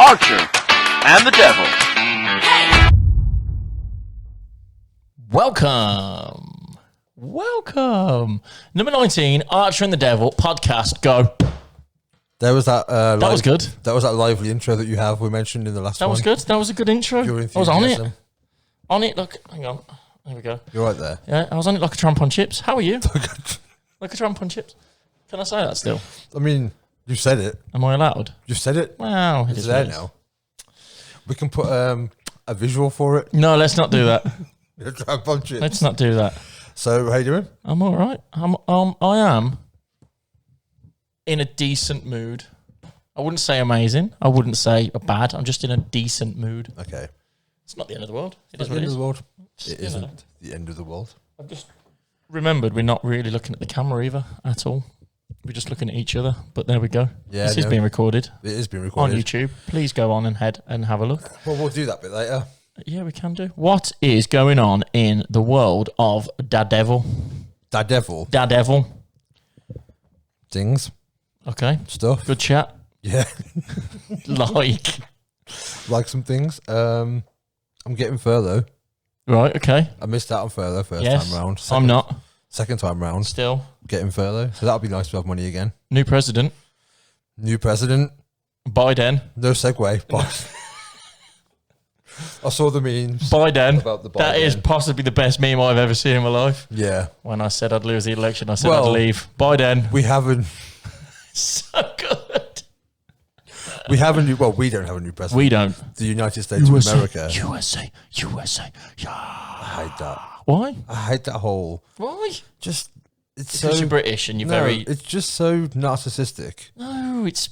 Archer and the Devil. Welcome. Number 19, Archer and the Devil podcast. Go. There was that. That was good. That was that lively intro that you have. We mentioned in the last one. That was good. That was a good intro. Your I was on it. enthusiasm. On it. Look, hang on. There we go. You're right there. Yeah, I was on it like a tramp on chips. How are you? Like a tramp on chips. Can I say that still? I mean, you said it. Am I allowed? You've said it. Wow. It's there now. We can put a visual for it. No, let's not do that. Let's not do that. So, how you doing? I'm all right. I am in a decent mood. I wouldn't say amazing. I wouldn't say bad. I'm just in a decent mood. Okay. It's not the end of the world. It is the what end it of is. the world. It isn't the end of the world. I've just remembered we're not really looking at the camera either at all. We're just looking at each other. But there we go. Yeah, this is being recorded. It is being recorded on YouTube. Please go on and head and have a look. Well, we'll do that bit later. Yeah, we can do. What is going on in the world of Daredevil? Daredevil. Things. Okay. Stuff. Good chat. Yeah. like some things. I'm getting furlough. Right, okay. I missed out on furlough first time round. I'm not. Second time round. Still. Getting furlough. So that'll be nice to have money again. New president. Biden. No segue. But I saw the memes. Biden. About the Biden. That is possibly the best meme I've ever seen in my life. Yeah. When I said I'd lose the election, I said I'd leave. Biden. We haven't. So good. We have a new. Well, we don't have a new president. We don't. The United States of America. USA. Yeah. I hate that. Why? I hate that whole. Why? Just it's because so you're British and you're very. It's just so narcissistic. No, it's.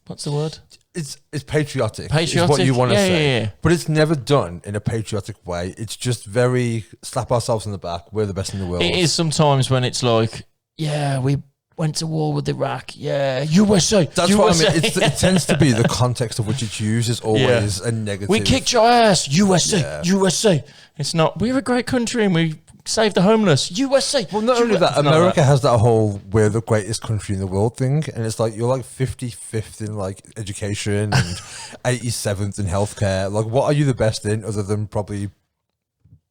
What's the word? It's patriotic. Patriotic. Is what you want to say. Yeah. But it's never done in a patriotic way. It's just very slap ourselves in the back. We're the best in the world. It is sometimes when it's like, yeah, we went to war with Iraq. Yeah, USA. That's USA. what I mean. It tends to be the context of which it's used is always a negative. We kicked your ass, USA. USA. It's not. We're a great country and we saved the homeless, USA. Well, not only that, America has that whole "we're the greatest country in the world" thing, and it's like you're like 55th in like education and 87th in healthcare. Like, what are you the best in other than probably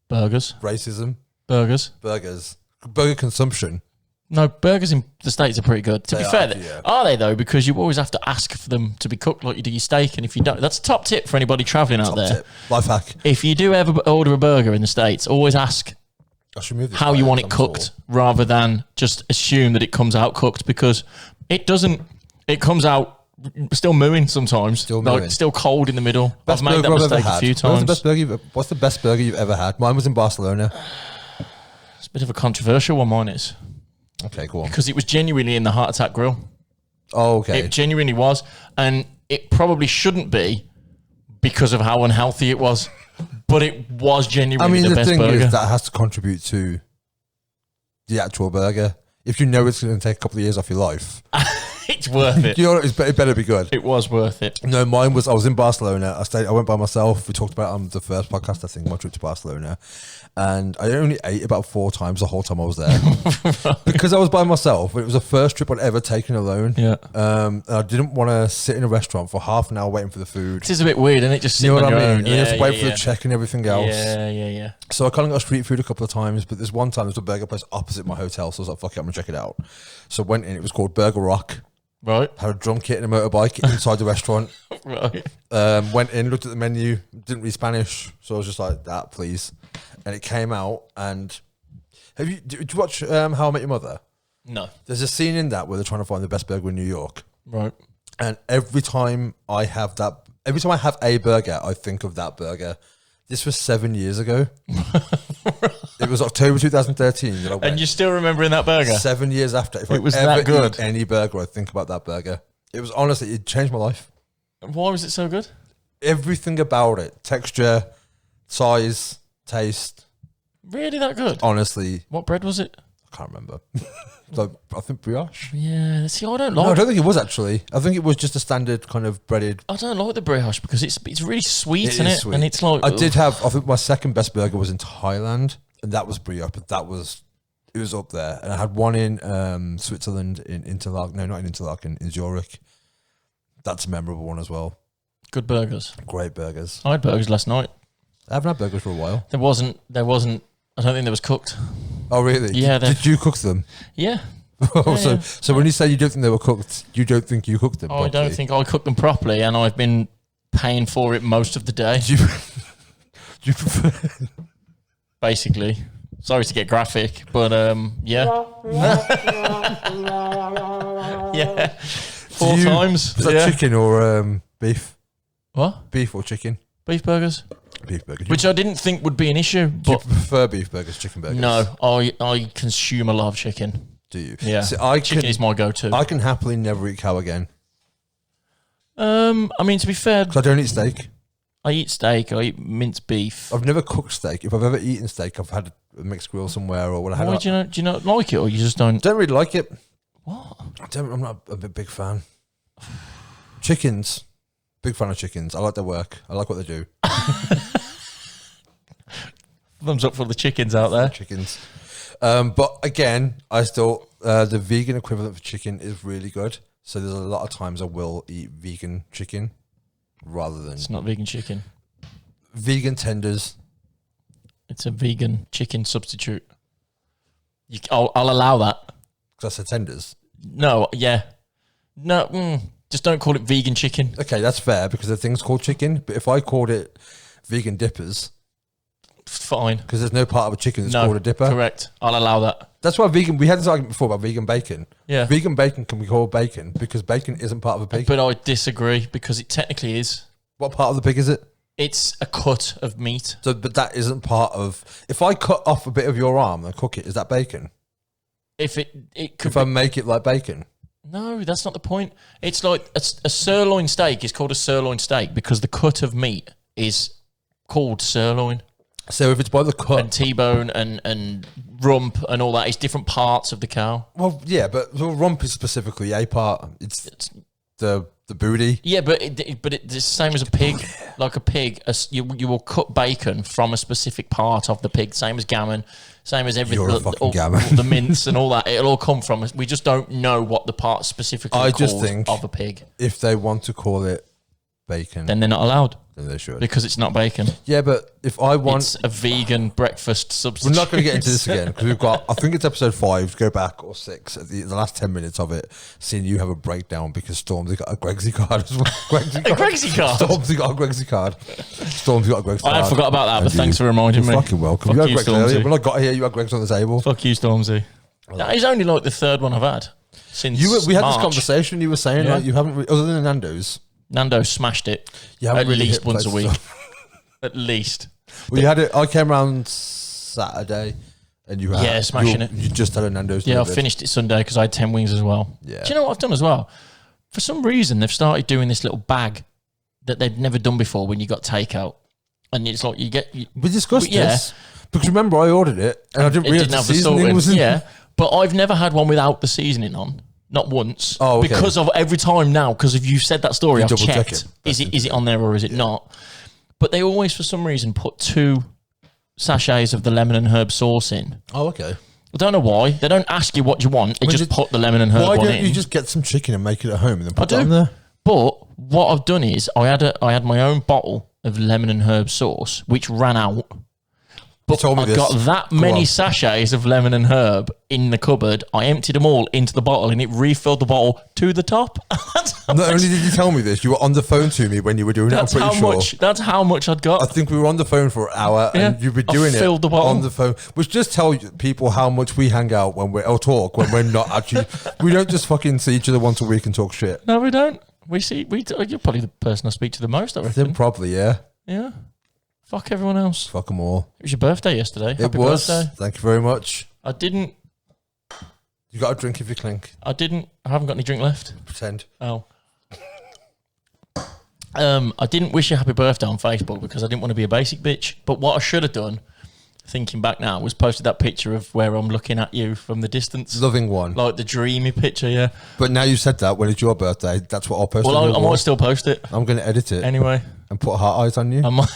burgers, racism, burger consumption? No, burgers in the States are pretty good. To be fair, are they though? Because you always have to ask for them to be cooked like you do your steak, and if you don't, that's a top tip for anybody travelling out there. Life hack. If you do ever order a burger in the States, always ask how you want it cooked, rather than just assume that it comes out cooked, because it doesn't. It comes out still mooing sometimes, still cold in the middle. I've made that mistake a few times. What's the best burger you've ever had? Mine was in Barcelona. It's a bit of a controversial one, mine is. Okay, cool. Because it was genuinely in the Heart Attack Grill. Oh, okay. It genuinely was. And it probably shouldn't be because of how unhealthy it was. But it was genuinely the best burger. I mean, the thing is that has to contribute to the actual burger. If you know it's going to take a couple of years off your life, it's worth it. You know, it better be good. It was worth it. No, mine was, I was in Barcelona. I went by myself. We talked about it on the first podcast, I think, my trip to Barcelona. And I only ate about 4 times the whole time I was there. Right. Because I was by myself. It was the first trip I'd ever taken alone. Yeah. And I didn't want to sit in a restaurant for half an hour waiting for the food. It is a bit weird, isn't it? Just sitting on your own. And you have to wait for the check and everything else. Yeah. So I kind of got street food a couple of times, but there's one time there's a burger place opposite my hotel, so I was like, fuck it, I'm going to check it out. So I went in, it was called Burger Rock. Right. Had a drum kit and a motorbike inside the restaurant. Right. Went in, looked at the menu, didn't read Spanish, so I was just like, that, please. And it came out, and did you watch How I Met Your Mother? No. There's a scene in that where they're trying to find the best burger in New York. Right. And every time I have a burger, I think of that burger. This was 7 years ago. It was October 2013 that I went. And you're still remembering that burger? 7 years after. If it was ever that good. Eat any burger, I think about that burger. It was honestly, it changed my life. Why was it so good? Everything about it. Texture, size, taste. Really that good? Honestly. What bread was it? I can't remember. I think brioche. Yeah, see, I don't like. No, I don't think it was actually. I think it was just a standard kind of breaded. I don't like the brioche because it's really sweet, isn't it? Sweet. And it's like I think my second best burger was in Thailand, and that was brioche, but it was up there. And I had one in Switzerland in Interlaken. No, not in Interlaken, in Zurich. That's a memorable one as well. Good burgers. Great burgers. I had burgers last night. I haven't had burgers for a while. There wasn't. I don't think there was cooked. Oh, really? Yeah. Did you cook them? Yeah. So when you say you don't think they were cooked, you don't think you cooked them properly? I don't think I cooked them properly, and I've been paying for it most of the day. Do you prefer... Basically. Sorry to get graphic, but yeah. Yeah. 4 times. Is that chicken or beef? What? Beef or chicken? Beef burgers. Beef burgers. Which I didn't think would be an issue. Do you But prefer beef burgers, chicken burgers? no, I consume a lot of chicken. Do you? Yeah. See, Chicken is my go-to. I can happily never eat cow again. I mean, to be fair, Because I don't eat steak. I eat steak. I eat minced beaf. I've never cooked steak. If I've ever eaten steak, I've had a mixed grill somewhere or when I had. Why do you not like it, or you just don't? Don't really like it. What? I'm not a big fan. Chickens, big fan of chickens. I like their work. I like what they do. Thumbs up for the chickens out there. Chickens. But again, I still the vegan equivalent for chicken is really good. So there's a lot of times I will eat vegan chicken rather than It's not vegan chicken. vegan tenders. It's a vegan chicken substitute. I'll allow that. Because I said tenders. No, yeah. No, just don't call it vegan chicken. Okay, that's fair because the thing's called chicken. But if I called it vegan dippers, Fine. because there's no part of a chicken that's No, called a dipper. correct. I'll allow that. That's why vegan. We had this argument before about vegan bacon. Yeah. Vegan bacon can be called bacon because bacon isn't part of a pig. But I disagree because it technically is. What part of the pig is it? It's a cut of meat. So, but that isn't part of. If I cut off a bit of your arm and cook it, is that bacon? If it could If I make it like bacon, No, that's not the point. It's like a sirloin steak is called a sirloin steak because the cut of meat is called sirloin. so if it's by the cut, And T-bone and rump and all that is different parts of the cow. well, yeah, but the rump is specifically a part. It's the booty. Yeah, but it's the same as a pig. Like a pig, you will cut bacon from a specific part of the pig. Same as gammon, same as everything. You're a fucking gammon. The mince and all that. It'll all come from. We just don't know what the part specifically I called just think of a pig. If they want to call it bacon, Then they're not allowed then they should. because it's not bacon. Yeah, but if I want, It's a vegan breakfast substitute. we're not going to get into this again because we've got. I think it's episode 5. Go back or 6 at the last 10 minutes of it. Seeing you have a breakdown because Stormzy got a Gregsy card as well. Gregsy A Gregsy card? Stormzy got a Gregsy card. Stormzy got a Gregsy card. I forgot about that, but And thanks for reminding you're me. fucking welcome. Fuck You had you, Gregs earlier. Stormzy. When I got here, you had Gregs on the table. Fuck you, Stormzy. That is only like the third one I've had since We had March. this conversation. You were saying Yeah. like you haven't, other than Nando's, Nando smashed it you haven't at really least hit once a places week. up. At least. Well, you had it. I came around Saturday, and you had Yeah, smashing it. You just had a Nando's. Yeah, I delivered. finished it Sunday because I had 10 wings as well. Yeah. Do you know what I've done as well? For some reason, they've started doing this little bag that they'd never done before when you got takeout. And it's like you get... We discussed Yeah. this because remember I ordered it and I didn't It realize didn't the have the seasoning salt in. was in. Yeah, but I've never had one without the seasoning on. Not once. Oh, okay. Because of every time now, because if you said that story, You I've double check checked. it. Is it on there or is it not? But they always, for some reason, put 2 sachets of the lemon and herb sauce in. Oh, okay. I don't know why. They don't ask you what you want. They Well, just put the lemon and herb Why one don't in. you just get some chicken and make it at home and then put I that do. on there? But what I've done is I had my own bottle of lemon and herb sauce, which ran out. But told me I this. got that Go many on. sachets of lemon and herb in the cupboard. I emptied them all into the bottle and it refilled the bottle to the top. Not only did you tell me this, you were on the phone to me when you were doing That's it. I'm how pretty sure. much. That's how much I'd got. I think we were on the phone for an hour and Yeah. you've been I doing it filled the bottle. on the phone, which just tell people how much we hang out when or talk when we're not actually. We don't just fucking see each other once a week and talk shit. No, we don't. You're probably the person I speak to the most, I Then reckon. probably, yeah. Yeah. Fuck everyone else. Fuck them all. It was your birthday yesterday. It Happy was. birthday. Thank you very much. I You got a drink if you clink. I haven't got any drink left. Pretend. Oh. I didn't wish you happy birthday on Facebook because I didn't want to be a basic bitch. But what I should have done, thinking back now, was posted that picture of where I'm looking at you from the distance. Loving one. Like the dreamy picture, yeah. But now you said that, when it's your birthday, that's what I'll post. Well, on I your might wall. still post it. I'm going to edit it Anyway. and put heart eyes on you. I might.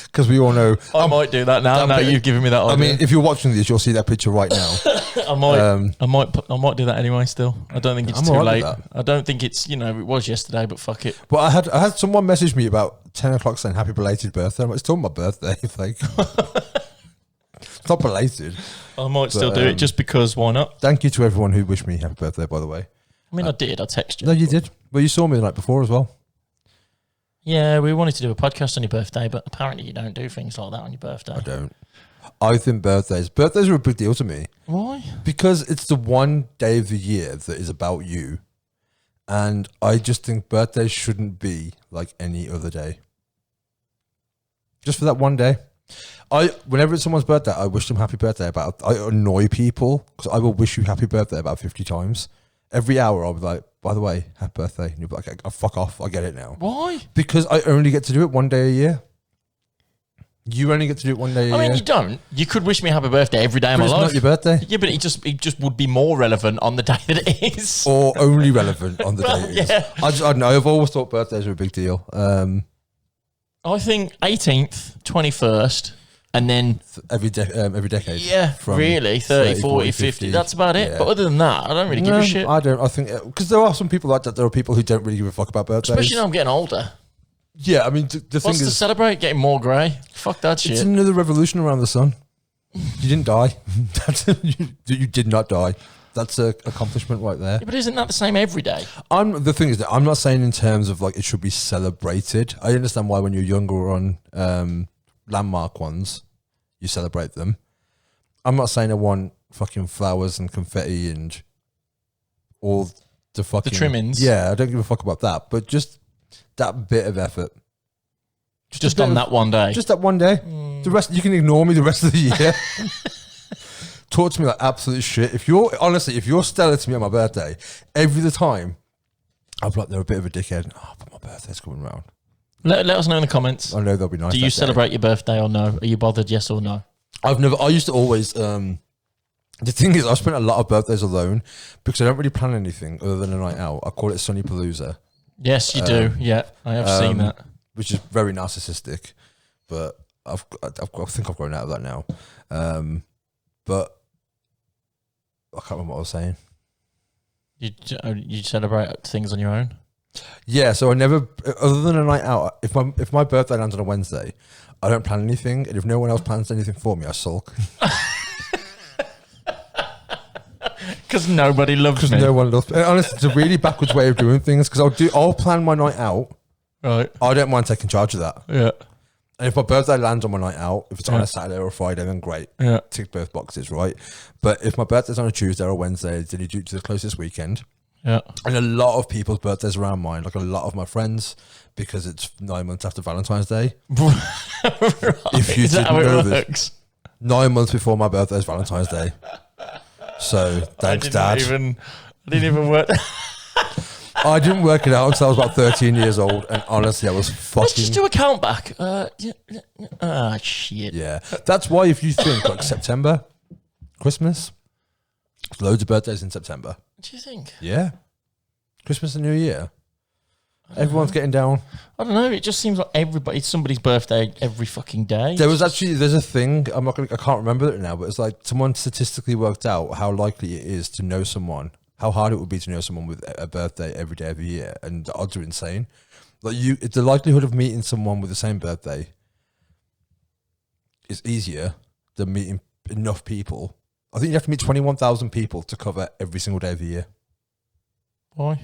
Because we all know. I might do that now. Now you've given me that idea. I mean, if you're watching this, you'll see that picture right now. I might do that anyway. Still, I don't think it's too late. I don't think it's it was yesterday, but fuck it. Well, I had someone message me about 10 o'clock saying happy belated birthday. I'm like, it's still my birthday. Like, it's not belated. I might still do it just because. Why not? Thank you to everyone who wished me happy birthday. By the way, I mean, I did. I texted you. No, you did. Well, you saw me the night before as well. Yeah, we wanted to do a podcast on your birthday, but apparently you don't do things like that on your birthday. I don't. I think birthdays are a big deal to me. Why? Because it's the one day of the year that is about you. And I just think birthdays shouldn't be like any other day. Just for that one day. Whenever it's someone's birthday, I wish them happy birthday. I annoy people because I will wish you happy birthday about 50 times. Every hour I'll be like, by the way, happy birthday. And you'll be like, oh, fuck off. I get it now. Why? Because I only get to do it one day a year. You only get to do it one day a year. I mean, you don't. You could wish me happy birthday every day of my life. It's not your birthday. Yeah, but it just would be more relevant on the day that it is. Or only relevant on the day it is. Yeah. I don't know. I've always thought birthdays are a big deal. I think 18th, 21st, and then every decade. Yeah, really, 30, 40, 50. That's about it. Yeah. But other than that, I don't really give a shit. I don't. I think because there are some people like that. There are people who don't really give a fuck about birthdays. Especially now I'm getting older. Yeah, I mean, the thing is, to celebrate? Getting more grey? Fuck that shit. It's another revolution around the sun. You didn't die. You did not die. That's an accomplishment right there. Yeah, but isn't that the same every day? The thing is that I'm not saying in terms of like it should be celebrated. I understand why when you're younger on landmark ones, you celebrate them. I'm not saying I want fucking flowers and confetti and all the fucking... The trimmings. Yeah, I don't give a fuck about that. But just that bit of effort. Just on that one day? Just that one day. The rest, you can ignore me the rest of the year. Talk to me like absolute shit. If you're stellar to me on my birthday, every the time, I'll be like, they're a bit of a dickhead. Oh, but my birthday's coming round. Let us know in the comments. I know they'll be nice. Do you celebrate your birthday or no? Are you bothered, yes or no? I used to always, the thing is, I spent a lot of birthdays alone because I don't really plan anything other than a night out. I call it Sunny Palooza. Yes, you do. Yeah, I have seen that. Which is very narcissistic, but I think I've grown out of that now. But I can't remember what I was saying. You celebrate things on your own? Yeah, so I never, other than a night out, if my birthday lands on a Wednesday, I don't plan anything, and if no one else plans anything for me, I sulk. Because nobody loves me. Because no one loves me. And honestly, it's a really backwards way of doing things, because I'll plan my night out. Right. I don't mind taking charge of that. Yeah. And if my birthday lands on my night out, if it's on a Saturday or a Friday, then great. Yeah. Tick both boxes, right? But if my birthday's on a Tuesday or a Wednesday, then you do it to the closest weekend. Yeah. And a lot of people's birthdays around mine, like a lot of my friends, because it's 9 months after Valentine's Day. Right. If you Is that didn't how know it this, works? 9 months before my birthday is Valentine's Day. So thanks, Dad. I didn't even work. I didn't work it out until I was about 13 years old, and honestly, I was fucking... Let's just do a count back. Shit. Yeah. That's why if you think, like, September, Christmas, loads of birthdays in September. Do you think? Yeah. Christmas and New Year. Everyone's getting down. I don't know. It just seems like it's somebody's birthday every fucking day. There's a thing, I can't remember it now, but it's like someone statistically worked out how likely it is to know someone, how hard it would be to know someone with a birthday every day of the year, and the odds are insane. Like the likelihood of meeting someone with the same birthday is easier than meeting enough people. I think you have to meet 21,000 people to cover every single day of the year. Why?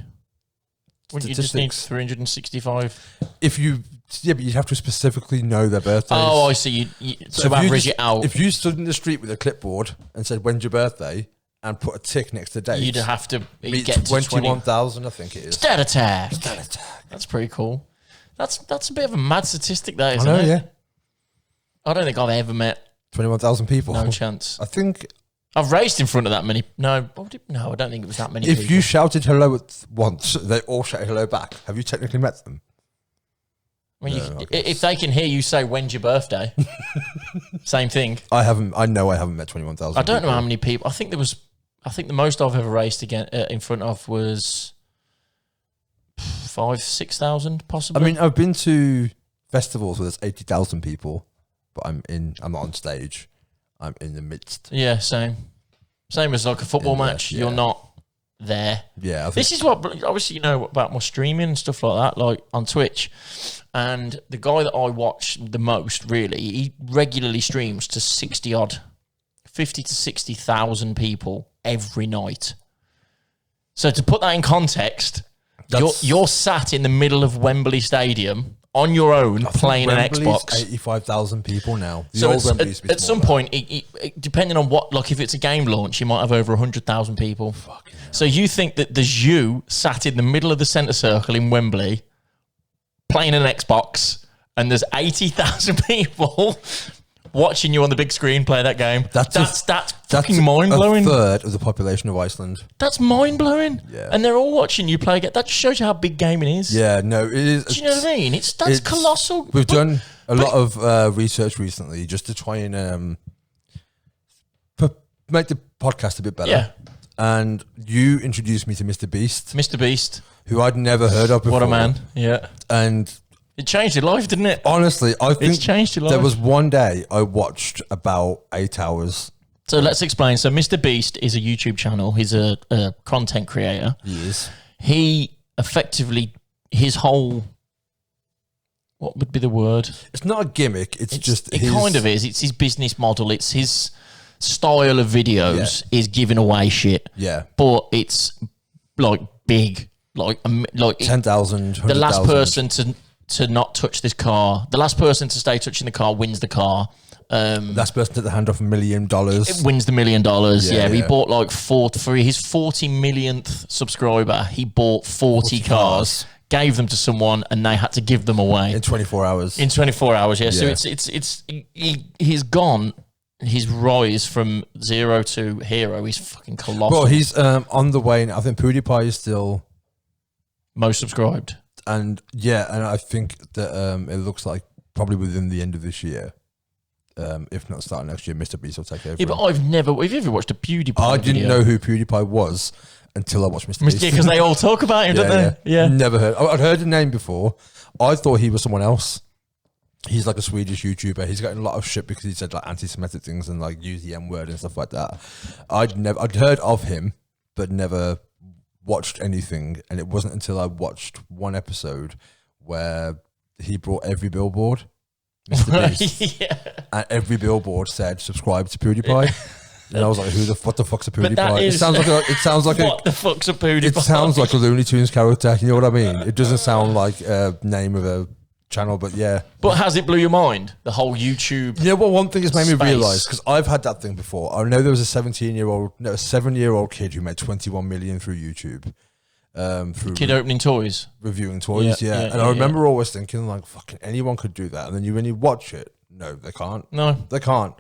Wouldn't you just need 365? But you'd have to specifically know their birthdays. Oh, I see. So average it out. If you stood in the street with a clipboard and said, when's your birthday? And put a tick next to date. You'd have to meet get to 21,000, I think it is. Stat attack. Stat attack. That's pretty cool. That's a bit of a mad statistic, that, isn't it? I know, yeah. I don't think I've ever met 21,000 people. No chance. I think I've raced in front of that many. No, I don't think it was that many if people. you shouted hello at once, they all shouted hello back. Have you technically met them? I mean, if they can hear you say, when's your birthday? Same thing. I know I haven't met 21,000 I don't know how many people. I think the most I've ever raced again in front of was 5,000-6,000 possibly. I mean, I've been to festivals where there's 80,000 people, but I'm not on stage. I'm in the midst. Yeah, same as like a football match. You're not there. Yeah, this is what obviously about my streaming and stuff like that, like on Twitch. And the guy that I watch the most, really, he regularly streams to 50 to 60,000 people every night. So to put that in context, you're sat in the middle of Wembley Stadium on your own playing Wembley's an Xbox. 85,000 people now. So at some point, depending on what, like if it's a game launch, you might have over 100,000 people. So you think that there's you sat in the middle of the centre circle in Wembley playing an Xbox, and there's 80,000 people watching you on the big screen play that game. That's fucking mind-blowing. A third of the population of Iceland. That's mind-blowing. Yeah. And they're all watching you play. That just shows you how big gaming is. Yeah, no, it is. Do you know what I mean? That's colossal. We've done a lot of research recently just to try and make the podcast a bit better. Yeah. And you introduced me to MrBeast. MrBeast. Who I'd never heard of before. What a man. Yeah. And it changed your life, didn't it? honestly, I think It's changed your life. there was one day I watched about 8 hours. So let's explain. So MrBeast is a YouTube channel. He's a content creator. He is. He effectively, his whole, what would be the word? It's not a gimmick. It kind of is. It's his business model. It's his style of videos is giving away shit. Yeah. But it's like big, like 10,000. The last person to not touch this car, the last person to stay touching the car wins the car. Last person to hand off $1 million. It wins the $1 million. Yeah. He bought like for his 40 millionth subscriber, he bought 40 cars, gave them to someone, and they had to give them away In 24 hours. In 24 hours, yeah. So Yeah. he's gone. His rise from zero to hero is fucking colossal. Well, he's on the way now. I think PewDiePie is still most subscribed. And I think that it looks like probably within the end of this year, if not starting next year, MrBeast will take over. Yeah, but have you ever watched a PewDiePie I didn't video? know who PewDiePie was until I watched MrBeast. Yeah, because they all talk about him, don't they? Yeah. Never heard. I'd heard the name before. I thought he was someone else. He's like a Swedish YouTuber. He's gotten a lot of shit because he said like anti-Semitic things and like used the M-word and stuff like that. I'd heard of him, but never watched anything. And it wasn't until I watched one episode where he brought every billboard, MrBeast, and every billboard said subscribe to PewDiePie. And I was like, what the fuck's a PewDiePie? It sounds like what the fuck's a PewDiePie? It sounds like a Looney Tunes character. You know what I mean? It doesn't sound like a name of a channel, but yeah. But has it blew your mind? The whole YouTube. You know what? One thing has made me space. realise, because I've had that thing before. I know there was a 7-year-old kid who made 21 million through YouTube. Through Kid opening toys, reviewing toys. Yeah. And I remember always thinking like, fucking anyone could do that. And then when you watch it, no, they can't. No, they can't.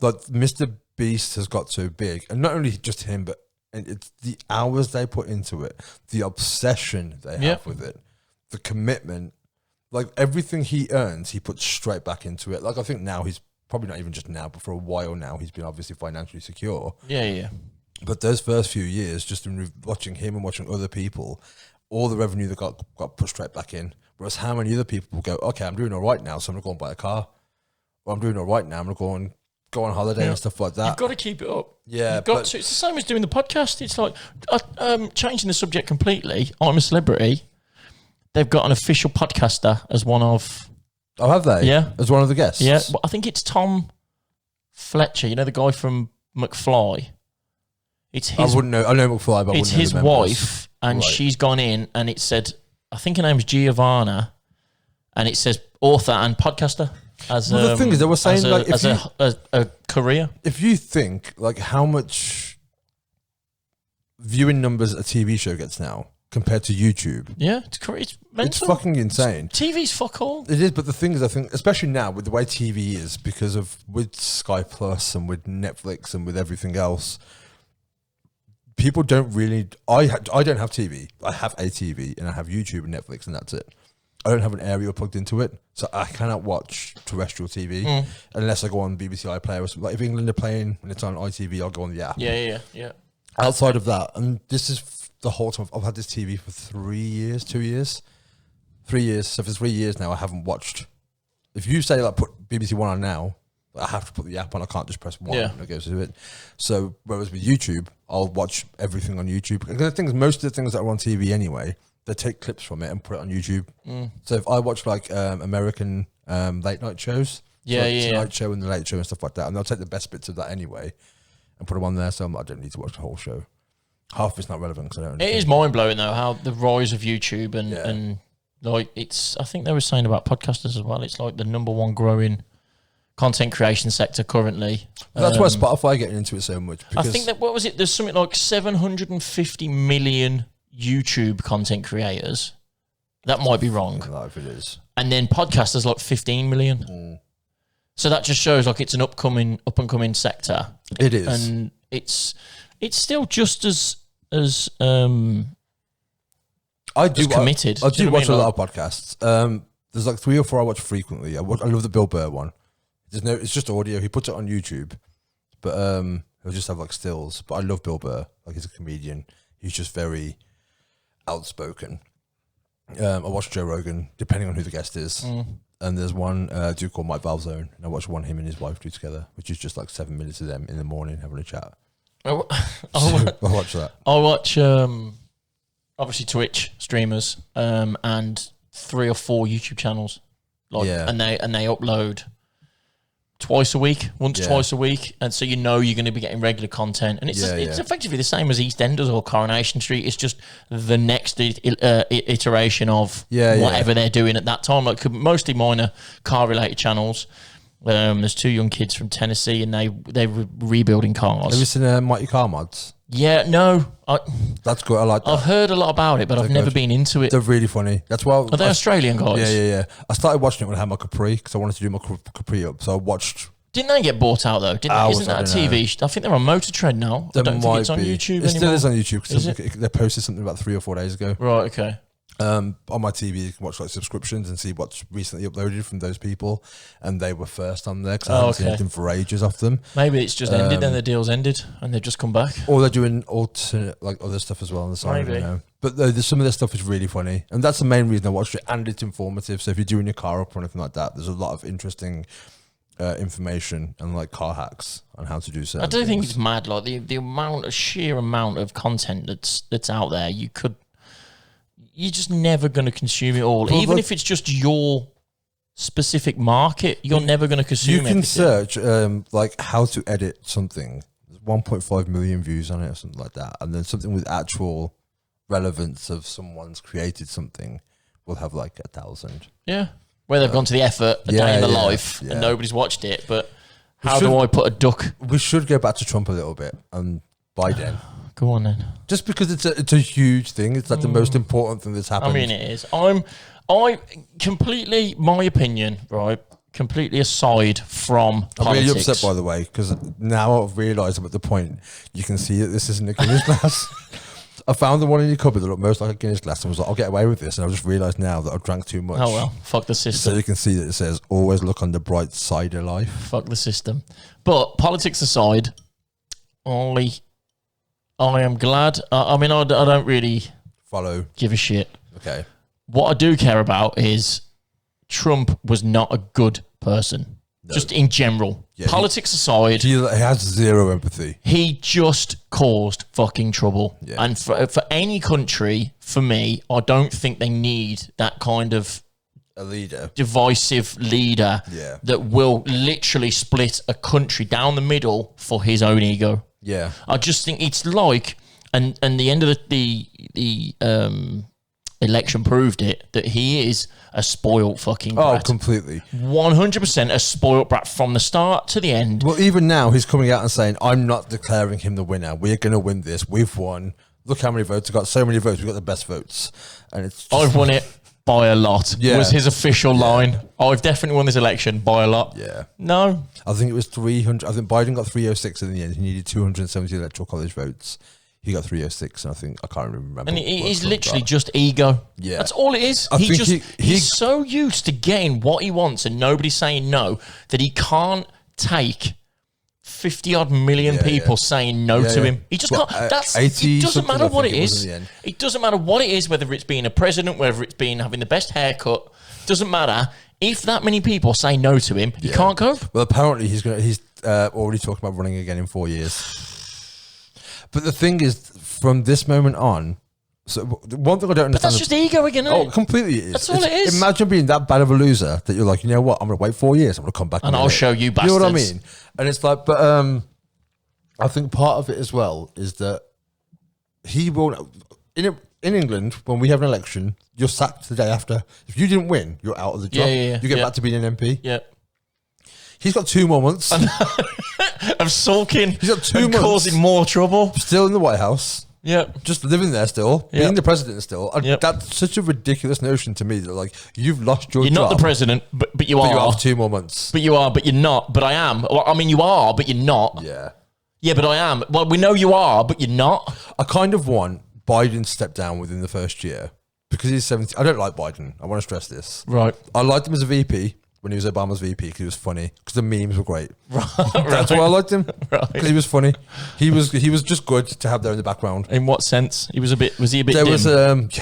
Like MrBeast has got so big, and not only just him, but it's the hours they put into it, the obsession they have with it, the commitment. Like everything he earns, he puts straight back into it. Like I think now he's probably not even just now, but for a while now, he's been obviously financially secure. Yeah. But those first few years, just in watching him and watching other people, all the revenue that got put straight back in. Whereas how many other people will go, okay, I'm doing all right now, so I'm gonna go and buy a car. Or I'm doing all right now, I'm gonna go on holiday and stuff like that. You've got to keep it up. Yeah, You've got to. It's the same as doing the podcast. It's like changing the subject completely. I'm a celebrity. They've got an official podcaster as one of... Oh, have they? Yeah. As one of the guests? Yeah. Well, I think it's Tom Fletcher. You know the guy from McFly? It's his... I wouldn't know. I know McFly, but I it's wouldn't know his the members. wife, and she's gone in, and it said... I think her name's Giovanna, and it says author and podcaster. As well, the thing is, they were saying as a career. If you think like how much viewing numbers a TV show gets now compared to YouTube. Yeah, it's mental. It's fucking insane. TV's fuck all. It is, but the thing is, I think, especially now with the way TV is, because of with Sky Plus and with Netflix and with everything else, people don't really. I don't have TV. I have a TV and I have YouTube and Netflix and that's it. I don't have an aerial plugged into it, so I cannot watch terrestrial TV unless I go on BBC iPlayer or something. Like if England are playing and it's on ITV, I'll go on the app. Yeah. Outside of that, and this is the whole time I've had this TV for 3 years, 2 years, 3 years. So for 3 years now, I haven't watched if you say like put BBC One on now, I have to put the app on. I can't just press one and it goes to it. So whereas with YouTube, I'll watch everything on YouTube. Because the thing is, most of the things that are on TV anyway, they take clips from it and put it on YouTube. So if I watch like American late night shows, Tonight Show and the Late Show and stuff like that, and they'll take the best bits of that anyway and put them on there. So I don't need to watch the whole show. Half of it's not relevant because I don't. It is mind blowing though how the rise of YouTube and like it's. I think they were saying about podcasters as well. It's like the #1 growing content creation sector currently. That's why Spotify getting into it so much. I think that what was it? There's something like 750 million YouTube content creators. That might be wrong. If it is, and then podcasters like 15 million. So that just shows like it's an up and coming sector. It is, and it's still just as I do committed. I do watch a lot of podcasts. There's like 3 or 4 I watch frequently. I love the Bill Burr one. It's just audio. He puts it on YouTube, but he'll just have like stills. But I love Bill Burr. Like he's a comedian. He's just very outspoken. I watch Joe Rogan, depending on who the guest is. And there's one dude called Mike Valzone, and I watch one him and his wife do together, which is just like 7 minutes of them in the morning having a chat. I'll watch that. I'll watch obviously Twitch streamers and 3 or 4 YouTube channels, and they upload twice a week, twice a week, and so you're going to be getting regular content, and it's effectively the same as EastEnders or Coronation Street. It's just the next iteration of whatever they're doing at that time. Like mostly mine are car related channels. There's 2 young kids from Tennessee, and they're rebuilding cars. Have you seen Mighty Car Mods? Yeah, no. That's good. I like that. I've heard a lot about it, but I've never been into it. They're really funny. That's why. Are they Australian guys? Yeah. I started watching it when I had my Capri because I wanted to do my Capri up. So I watched. Didn't they get bought out though? Isn't that a TV? I think they're on Motor Trend now. I don't think it's on YouTube anymore. It still is on YouTube because they posted something about 3 or 4 days ago. Right. Okay. On my TV, you can watch like subscriptions and see what's recently uploaded from those people, and they were first on there because I haven't seen anything for ages off them. Maybe it's just ended, then the deal's ended, and they've just come back. Or they're doing alternate, like other stuff as well on the side. Maybe. But some of their stuff is really funny, and that's the main reason I watched it, and it's informative. So if you're doing your car up or anything like that, there's a lot of interesting information and like car hacks on how to do certain I don't think things. it's mad, like the sheer amount of content that's out there. You're just never going to consume it all. Even if it's just your specific market, you're never going to consume it. You can search like how to edit something. There's 1.5 million views on it or something like that. And then something with actual relevance of someone's created something will have like 1,000. Yeah. Where they've gone to the effort, a day in the life, and nobody's watched it. But how do I put a duck? We should go back to Trump a little bit and Biden. Go on then. Just because it's a huge thing. It's like the most important thing that's happened. I mean, it is. I completely, my opinion, right, completely aside from politics. I'm really upset, by the way, because now I've realised I'm at the point you can see that this isn't a Guinness glass. I found the one in your cupboard that looked most like a Guinness glass and was like, I'll get away with this. And I just realised now that I've drank too much. Oh, well, fuck the system. So you can see that it says, always look on the bright side of life. Fuck the system. But politics aside, I am glad. I mean, I don't really give a shit. Okay. What I do care about is Trump was not a good person. No. Just in general. Yeah, politics aside. He has zero empathy. He just caused fucking trouble. Yeah. And for any country, for me, I don't think they need that kind of a leader, divisive leader that will literally split a country down the middle for his own ego. Yeah, I just think it's like, and the end of the election proved it, that he is a spoiled fucking brat. Oh, completely. 100% a spoiled brat from the start to the end. Well, even now he's coming out and saying, I'm not declaring him the winner. We're going to win this. We've won. Look how many votes. We've got so many votes. We've got the best votes. And it's just, I've won it by a lot. Yeah. Was his official line. I've definitely won this election by a lot. Yeah. No. I think it was 300. I think Biden got 306 in the end. He needed 270 electoral college votes. He got 306, and I can't remember. And he's literally just ego. Yeah. That's all it is. He's so used to getting what he wants and nobody saying no that he can't take 50 odd million people saying no to him. He just can't. It doesn't matter what it is. It doesn't matter what it is, whether it's being a president, whether it's being having the best haircut. Doesn't matter. If that many people say no to him, he can't go. Well, apparently he's already talking about running again in 4 years. But the thing is, from this moment on, so one thing I don't understand. But that's just ego again, isn't it? Oh, completely. That's all it is. Imagine being that bad of a loser that you're like, you know what? I'm going to wait 4 years. I'm going to come back and I'll show you bastards. You know what I mean? And it's like, but I think part of it as well is that he will in England when we have an election, you're sacked the day after. If you didn't win, you're out of the job. You get back to being an MP. Yeah. He's got 2 more months of sulking. He's got 2 months causing more trouble. Still in the White House. Yep. Just living there still, being the president still. Yep. That's such a ridiculous notion to me that like you've lost your job. You're not the president, but you are. But you have 2 more months. But you are, but you're not. But I am. Well, I mean, you are, but you're not. Yeah. Yeah, but I am. Well, we know you are, but you're not. I kind of want Biden to step down within the first year because he's 70. I don't like Biden. I want to stress this. Right. I liked him as a VP. When he was Obama's VP, because he was funny, because the memes were great. Right, That's why I liked him, because he was funny. He was just good to have there in the background. In what sense? Was he a bit there dim? Was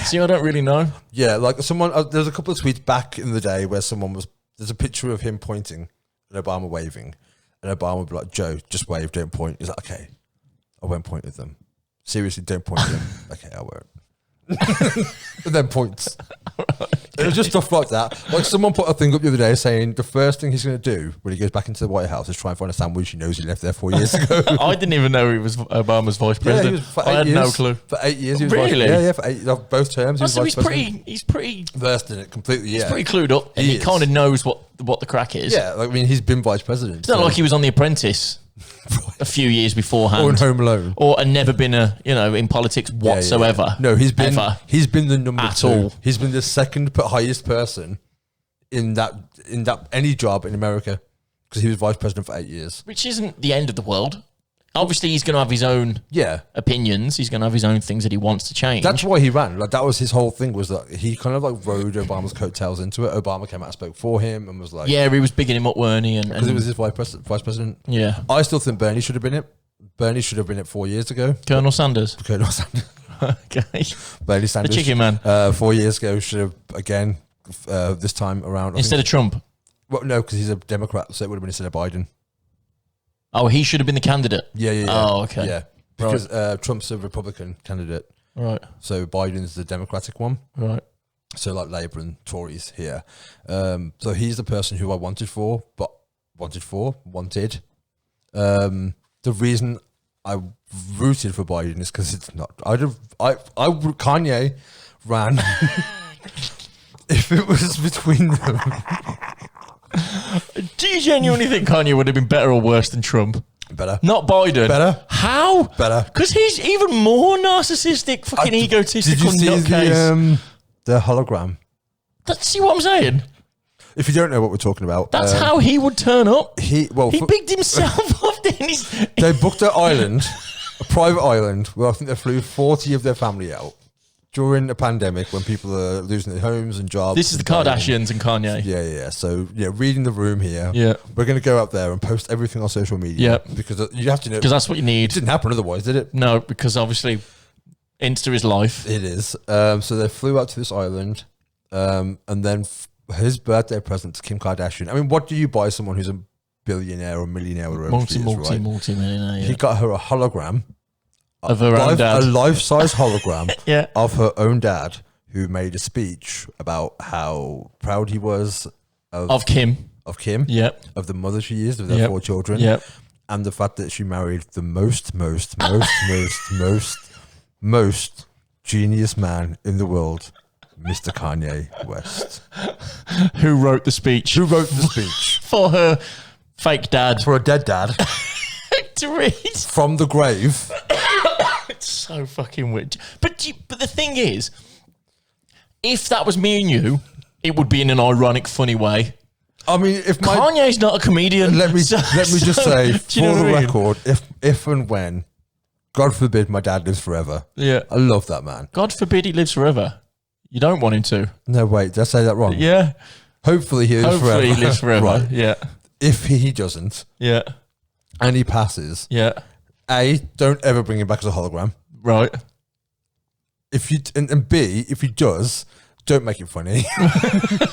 See, I don't really know. Yeah, like someone. There's a couple of tweets back in the day where there's a picture of him pointing and Obama waving, and Obama would be like, "Joe, just wave, don't point." He's like, "Okay, I won't point at them. Seriously, don't point at them." Okay, I won't. And then points. It was just stuff like that. Like someone put a thing up the other day saying the first thing he's going to do when he goes back into the White House is try and find a sandwich he knows he left there 4 years ago. I didn't even know he was Obama's vice president. I had no clue. For 8 years, he was really? For 8 both terms. So he's pretty versed in it completely. He's pretty clued up, and he kind of knows what the crack is. Yeah, like, I mean, he's been vice president. It's not like he was on The Apprentice a few years beforehand, or in Home Alone, or never been in politics whatsoever. No, he's been the number at 2. All. He's been the second highest person in that any job in America because he was vice president for 8 years, which isn't the end of the world. Obviously, he's going to have his own opinions. He's going to have his own things that he wants to change. That's why he ran. Like that was his whole thing. Was that he kind of like rode Obama's coattails into it. Obama came out and spoke for him and was like, yeah, he was bigging him up, weren't he? And it was his vice president. Yeah, I still think Bernie should have been it. Bernie should have been it 4 years ago. Colonel Sanders. Okay. Bernie Sanders. The chicken man. 4 years ago should have again this time around instead of Trump. Well, no, because he's a Democrat, so it would have been instead of Biden. Oh, he should have been the candidate. Yeah. Oh, okay. Yeah, because Trump's a Republican candidate. Right. So Biden's the Democratic one. Right. So like Labour and Tories here. So he's the person who I wanted. The reason I rooted for Biden is because it's not. Kanye ran if it was between them. Do you genuinely think Kanye would have been better or worse than Trump? Better. Not Biden. Better. How? Better. Because he's even more narcissistic, fucking egotistical nutcase. Did you see the hologram? See what I'm saying? If you don't know what we're talking about, that's how he would turn up. He bigged himself up. They booked an island, a private island, where I think they flew 40 of their family out during a pandemic when people are losing their homes and jobs. This is the Kardashians and Kanye. Yeah. So, reading the room here. Yeah. We're going to go out there and post everything on social media. Yeah. Because you have to know. Because that's what you need. It didn't happen otherwise, did it? No, because obviously Insta is life. It is. So they flew out to this island and then his birthday present to Kim Kardashian. I mean, what do you buy someone who's a billionaire or millionaire or multi-millionaire? He got her a hologram. Of her own dad. A life-size hologram yeah. of her own dad who made a speech about how proud he was of Kim. Yep. Of the mother she is, of their 4 children. Yep. And the fact that she married the most genius man in the world, Mr. Kanye West. Who wrote the speech? For her fake dad. For a dead dad. To read. From the grave. It's so fucking weird. But the thing is, if that was me and you, it would be in an ironic, funny way. I mean, if Kanye's not a comedian. Let me just say, for the record, if and when, God forbid, my dad lives forever. Yeah. I love that man. God forbid he lives forever. You don't want him to. No, wait, did I say that wrong? Yeah. Hopefully he lives forever. Hopefully he lives forever. Right. Yeah. If he doesn't. Yeah. and he passes, Yeah. A, don't ever bring him back as a hologram. Right. If you and B, if he does, don't make it funny.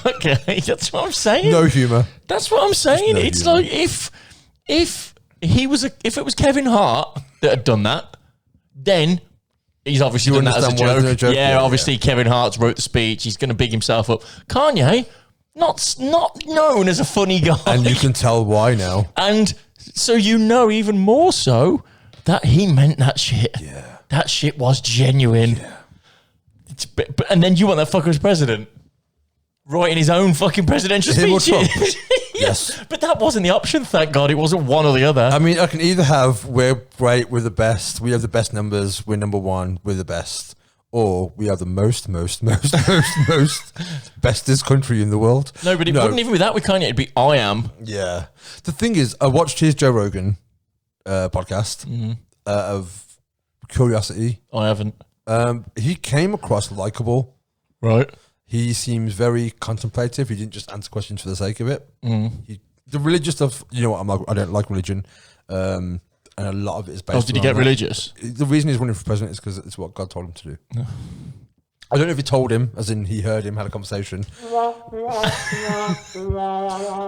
Okay, that's what I'm saying. No humor. That's what I'm saying. No It's humour. like if it was Kevin Hart that had done that, then he's obviously You done that as a understand why it's joke. a joke? Yeah, Yeah, obviously Kevin Hart's wrote the speech. He's going to big himself up. Kanye, not known as a funny guy, And you can tell why now. and so you know even more so that he meant that shit. Yeah. That shit was genuine. Yeah. And then you want that fucker as president, writing his own fucking presidential Him or speech. Trump? Yes. But that wasn't the option, thank God. It wasn't one or the other. I mean, I can either have we're great, we're the best, we have the best numbers, we're number one, we're the best, or we have the most bestest country in the world. No, but it wouldn't even be that with Kanye. It'd be I am. Yeah. The thing is, I watched his Joe Rogan podcast of curiosity. I haven't. He came across likable. Right. He seems very contemplative. He didn't just answer questions for the sake of it. The religious stuff, you know what, I don't like religion. And a lot of it is based on. Oh, did he get religious? The reason he's running for president is because it's what God told him to do. I don't know if he told him, as in he heard him, had a conversation.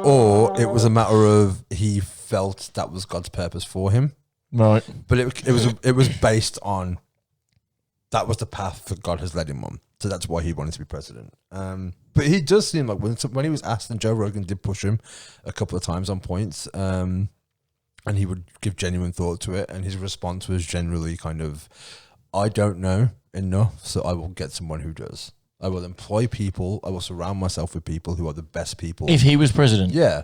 Or it was a matter of he felt that was God's purpose for him. Right. But it was based on that was the path that God has led him on. So that's why he wanted to be president. But he does seem like when he was asked, and Joe Rogan did push him a couple of times on points, and he would give genuine thought to it. And his response was generally kind of, I don't know enough, so I will get someone who does. I will employ people. I will surround myself with people who are the best people. If he was president. Yeah.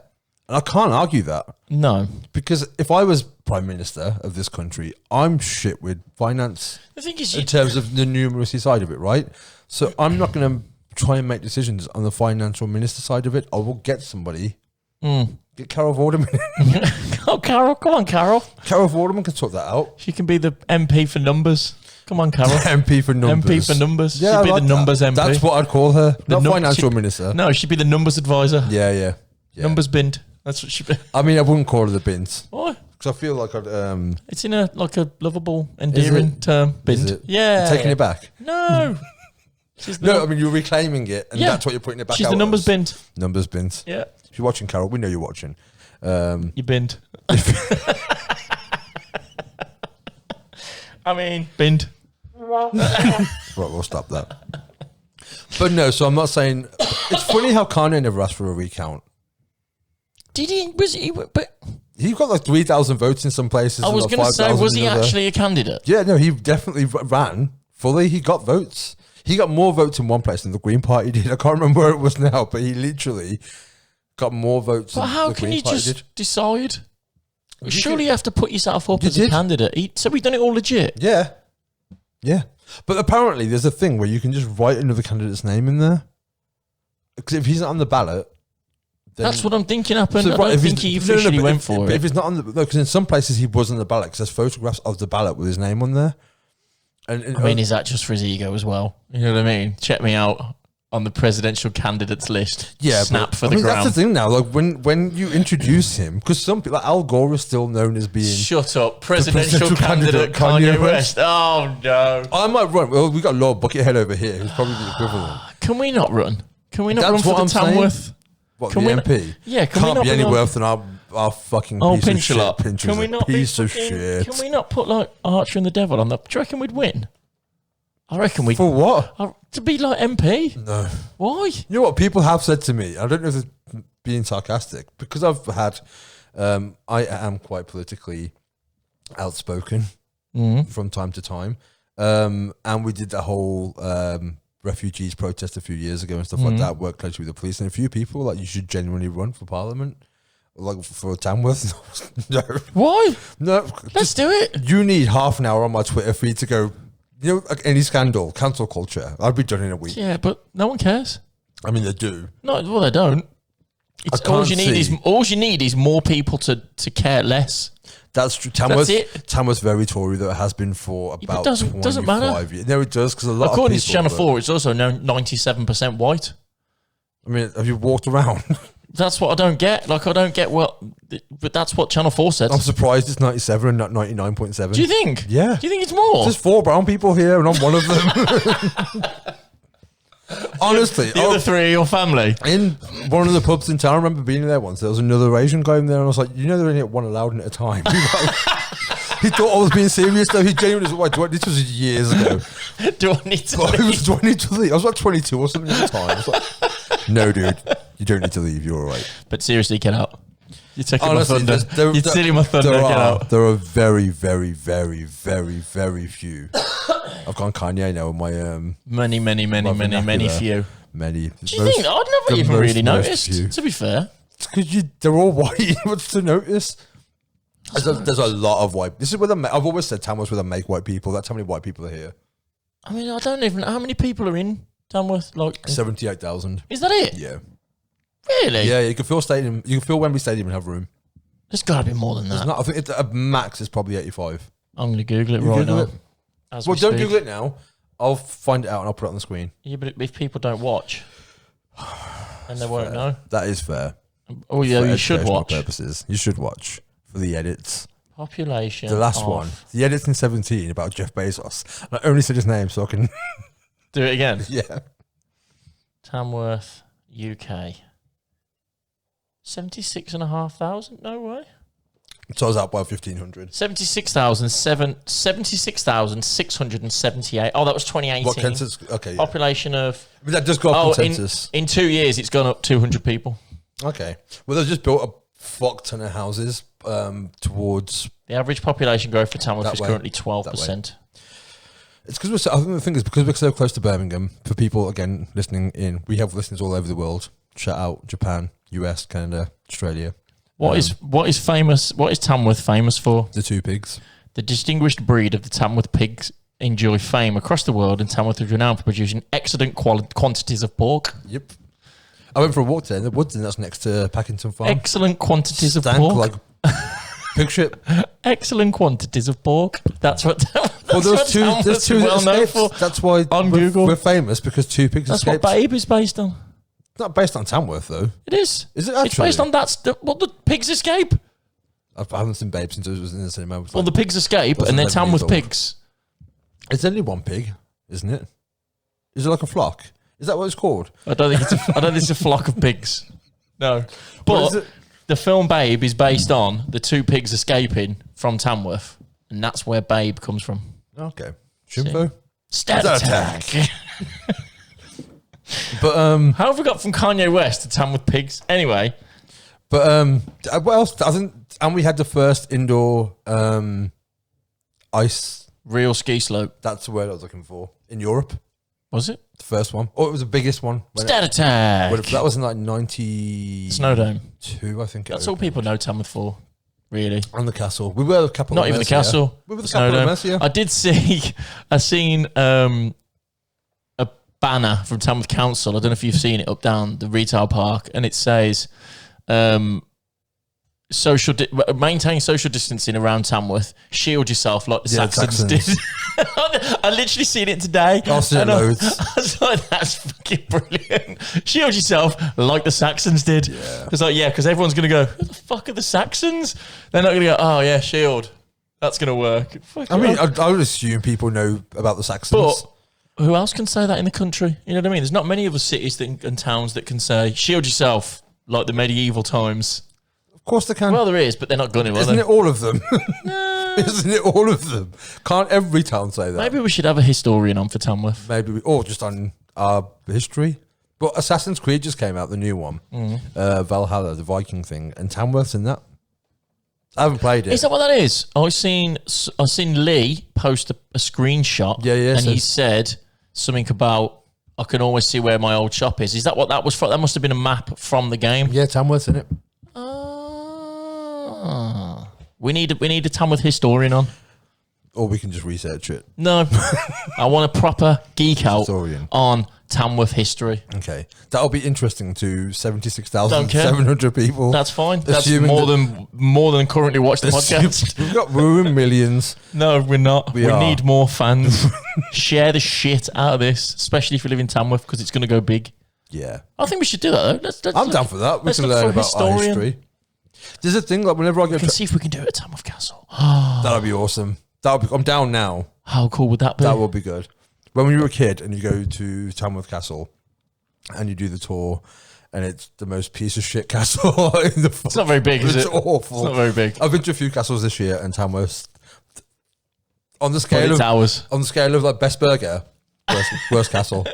And I can't argue that. No. Because if I was prime minister of this country, I'm shit with finance The thing is, in terms of the numeracy side of it, right? So I'm not going to try and make decisions on the financial minister side of it. I will get somebody. Get Carol Vorderman. oh, Carol. Come on, Carol. Carol Vorderman can sort that out. She can be the MP for numbers. Come on, Carol. MP for numbers. MP for numbers. Yeah, She'd be I like the numbers that. MP. That's what I'd call her. Not num- financial she'd- minister. No, she'd be the numbers advisor. Yeah. Numbers binned. That's what she'd be. I mean, I wouldn't call her the bins. Why? Because I feel like I'd... It's in a lovable, endearing term. Is Binned. it? Yeah. You're taking it back? No. She's the No, I mean, you're reclaiming it, and Yeah. that's what you're putting it back She's out the numbers as. binned. Numbers bins. Yeah. If you're watching, Carol, we know you're watching. You binned. I mean, binned. Right, we'll stop that. But no, so I'm not saying... It's funny how Kanye never asked for a recount. Did he? Was he? But He got like 3,000 votes in some places. I was going going to say, was he actually a candidate? Yeah, no, he definitely ran fully. He got votes. He got more votes in one place than the Green Party did. I can't remember where it was now, but he literally got more votes But than how the can Green you Party just did. decide? Surely you have to put yourself up You as a did. candidate. So we've done it all legit. Yeah. Yeah. But apparently there's a thing where you can just write another candidate's name in there. Because if he's not on the ballot, then... That's what I'm thinking happened. So, I right, don't if think he's- he no, no, no, officially but went if- for but it. If he's not on the... No, because in some places he was on the ballot because there's photographs of the ballot with his name on there. And I mean, is that just for his ego as well? You know what I mean? Check me out on the presidential candidates list. yeah, Snap but, for I the mean, ground. that's the thing now. Like when you introduce him, because some people, like Al Gore is still known as being... Shut up. Presidential presidential candidate candidate Kanye West. Oh, no. I might run. Well, we got Lord Buckethead over here, who's probably the equivalent. Can we not run? Can we not That's run for what the I'm saying. Tamworth? What, Can the we not- MP? Yeah, can we Can't not be bring any on- worse than our fucking Oh, piece of Pincher shit. lot. Pincher's Can we a not piece be of fucking- shit. Can we not put like Archer and the Devil on that? Do you reckon we'd win? I reckon we'd. For what? To be like MP? No. Why? You know what people have said to me? I don't know if it's being sarcastic, because I've had, I am quite politically outspoken from time to time. And we did that whole refugees protest a few years ago and stuff like that, worked closely with the police. And a few people were like, you should genuinely run for parliament. Like for Tamworth. No. Why? No. Let's do it. You need half an hour on my Twitter feed to go, you know, like any scandal, cancel culture. I'd be done in a week. Yeah, but no one cares. I mean, they do. No, well, they don't. It's I all can't you need see. is all you need is more people to care less. That's true. Tamworth, it. Tamworth's very Tory, though it has been for but about doesn't matter. 25 years. No, it does, because a lot According of to people... Channel 4, it's also now 97% white. I mean, have you walked around? That's what I don't get. Like, I don't get what... But that's what Channel 4 said. I'm surprised it's 97 and not 99.7. Do you think? Yeah. Do you think it's more? There's 4 brown people here and I'm one of them. Honestly. The other 3 are your family. In one of the pubs in town, I remember being there once, there was another Asian guy in there and I was like, you know they're only at one allowed at a time. He thought I was being serious though. He genuinely was like, this was years ago. Do I need to leave? Do I need to leave? I was like 22 or something at the time. I was like, no, dude, you don't need to leave. You're all right. But seriously, get out. You're taking Honestly, my thunder. You're stealing my thunder. Get out. There are very, very, very, very, very few. I've gone Kanye now with my many few. Many. Do you think? I'd never even really noticed. To be fair, it's because they're all white. What's to notice? There's a lot of white. This is where I've always said Tamworth's where they make white people. That's how many white people are here. I mean, I don't even know how many people are in Tamworth. Like 78,000. Is that it? Yeah. Really? Yeah, you can fill stadium. You can fill Wembley Stadium and have room. There's got to be more than that. I think a max is probably 85. I'm going to Google it right now. Well, don't Google it now. I'll find it out and I'll put it on the screen. Yeah, but if people don't watch, then they won't know. That is fair. Oh yeah, you should watch. Purposes, you should watch for the edits. Population. The last one, the edits in 17 about Jeff Bezos. And I only said his name so I can do it again. Yeah. Tamworth, UK. 76,500? No way. So I was out by 1,500. 76,678. Oh, that was 2018. What census? Okay. Population of... But that does go up on census. In 2 years, it's gone up 200 people. Okay. Well, they've just built a fuck ton of houses towards... The average population growth for Tamworth is currently 12%. It's because I think the thing is because we're so close to Birmingham, for people, again, listening in, we have listeners all over the world. Shout out Japan, US, Canada, Australia. What is famous? What is Tamworth famous for? The 2 pigs. The distinguished breed of the Tamworth pigs enjoy fame across the world, and Tamworth is renowned for producing excellent quantities of pork. Yep. I went for a walk there in the woods, and that's next to Packington Farm. Excellent quantities of pork. Like pig shit. Excellent quantities of pork. That's what. Well, there's two well known for. That's why on Google we're famous because 2 pigs. That's escaped. what Babe is based on. It's not based on Tamworth though. It is. Is it actually? It's based on what the pigs escape. I haven't seen Babe since it was in the cinema. Well, the pigs escape, and they're Tamworth pigs. It's only one pig, isn't it? Is it like a flock? Is that what it's called? I don't think it's a flock of pigs. No, but the film Babe is based on the 2 pigs escaping from Tamworth, and that's where Babe comes from. Okay, Shimpo. Stat attack. But how have we got from Kanye West to Tamworth pigs? Anyway, but what else? I think, and we had the first indoor ice real ski slope. That's the word I was looking for in Europe. Was it the first one? Oh, it was the biggest one. Stat attack. That was in like 90 Snowdome 2, I think. That's all people know Tamworth for, really. And the castle. We were the capital. Not even the castle. We were the capital of Mercia. I did see. I seen a banner from Tamworth Council. I don't know if you've seen it up down the retail park, and it says maintain social distancing around Tamworth, shield yourself like the Saxons did. I literally seen it today. I've seen it loads. I was like, that's fucking brilliant. Shield yourself like the Saxons did. Yeah. It's like, yeah, because everyone's going to go, who the fuck are the Saxons? They're not going to go, oh yeah, shield. That's going to work. I mean, I would assume people know about the Saxons. But who else can say that in the country? You know what I mean? There's not many other cities and towns that can say, shield yourself like the medieval times. Of course they can. Well, there is, but they're not going to, Isn't it all of them? No. Isn't it all of them? Can't every town say that? Maybe we should have a historian on for Tamworth. Maybe, or just on our history. But Assassin's Creed just came out, the new one. Valhalla, the Viking thing. And Tamworth's in that. I haven't played it. Is that what that is? I've seen Lee post a screenshot. Yeah. And he said something about, I can always see where my old shop is. Is that what that was from? That must have been a map from the game. Yeah, Tamworth's in it. We need a Tamworth historian on. Or we can just research it. No. I want a proper geek out historian on Tamworth history. Okay. That'll be interesting to 76,700 people. That's fine. That's more than currently watch the podcast. We're in millions. No, we're not. We need more fans. Share the shit out of this, especially if you live in Tamworth, because it's going to go big. Yeah. I think we should do that, though. I'm down for that. We can learn about our history. There's a thing, like, whenever I We can see if we can do it at Tamworth Castle. that'll be awesome. I'm down now. How cool would that be? That would be good. When you were a kid and you go to Tamworth Castle and you do the tour, and it's the most piece of shit castle in the. It's not very big, is it? It's awful. It's not very big. I've been to a few castles this year, and Tamworth, on the scale of ours. On the scale of like best burger, worst castle,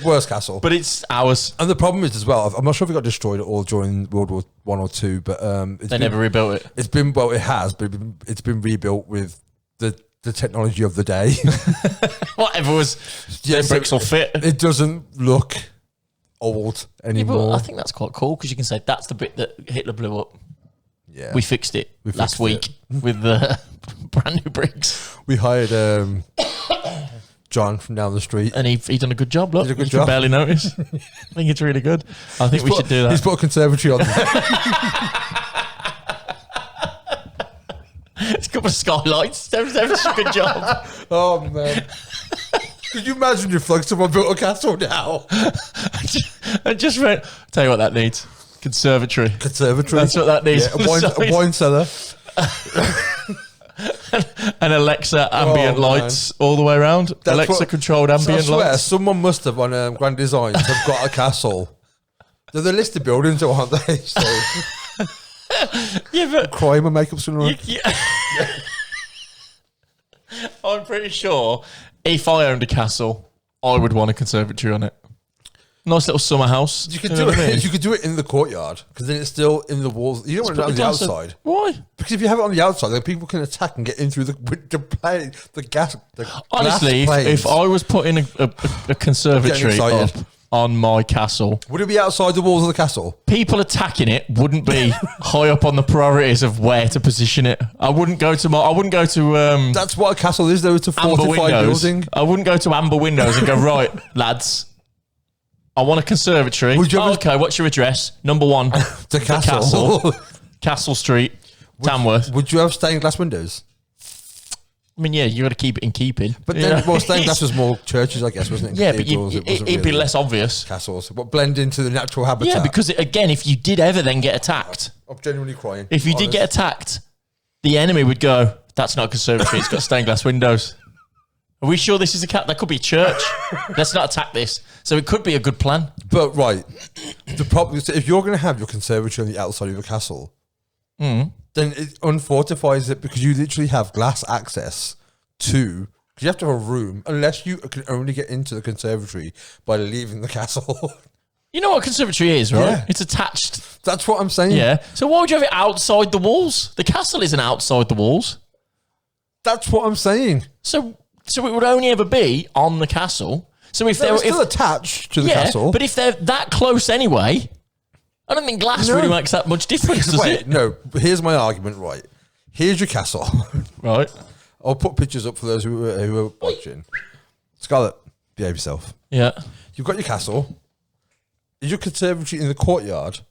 worst castle. But it's ours. And the problem is as well. I'm not sure if it got destroyed at all during World War I or II, but They never rebuilt it. It's been it has, but it's been rebuilt with the technology of the day. Whatever was, bricks will fit. It doesn't look old anymore. Yeah, I think that's quite cool because you can say that's the bit that Hitler blew up. Yeah, we fixed it last week with the brand new bricks. We hired John from down the street, and he done a good job. Look, you can barely notice. I think it's really good. I think we should do that. He's put a conservatory on there. It's a couple of skylights. Everything's a good job. Oh man. Could you imagine if like someone built a castle now? I just read. Tell you what that needs. Conservatory. That's what that needs. Yeah, a wine cellar. And Alexa ambient lights all the way around. Alexa controlled ambient lights. Someone must have on Grand Designs have got a castle. They're the listed buildings, aren't they? So. Yeah, but crime and makeup salon. I'm pretty sure if I owned a castle, I would want a conservatory on it. Nice little summer house. You could do it. I mean? You could do it in the courtyard because then it's still in the walls. You don't want it on the outside. Why? Because if you have it on the outside, then people can attack and get in through the gas. Honestly, if I was putting a conservatory up on my castle, would it be outside the walls of the castle? People attacking it wouldn't be high up on the priorities of where to position it. I wouldn't go to. That's what a castle is, though. It's a fortified building. I wouldn't go to Amber Windows and go, right, lads, I want a conservatory. Okay, what's your address? Number 1, the castle. Castle Street, Tamworth. Would you have stained glass windows? I mean, yeah, you got to keep it in keeping. But then, well, stained glass was more churches, I guess, wasn't it? Yeah, but it'd be less obvious. Castles, but blend into the natural habitat. Yeah, because again, if you did ever then get attacked, I'm genuinely crying. If you did get attacked, the enemy would go, "That's not a conservatory. It's got stained glass windows." Are we sure this is a cat? That could be a church. Let's not attack this. So it could be a good plan. But right, the problem is if you're going to have your conservatory on the outside of your castle, then it unfortifies it because you literally have glass access to. Because you have to have a room, unless you can only get into the conservatory by leaving the castle. You know what a conservatory is, right? Yeah. It's attached. That's what I'm saying. Yeah. So why would you have it outside the walls? The castle isn't outside the walls. That's what I'm saying. So it would only ever be on the castle. So if they're still attached to the castle, but if they're that close anyway, I don't think glass really makes that much difference. Does it? No. Here's my argument. Right, here's your castle. Right. I'll put pictures up for those who are watching. Scarlett, behave yourself. Yeah. You've got your castle. Is your conservatory in the courtyard,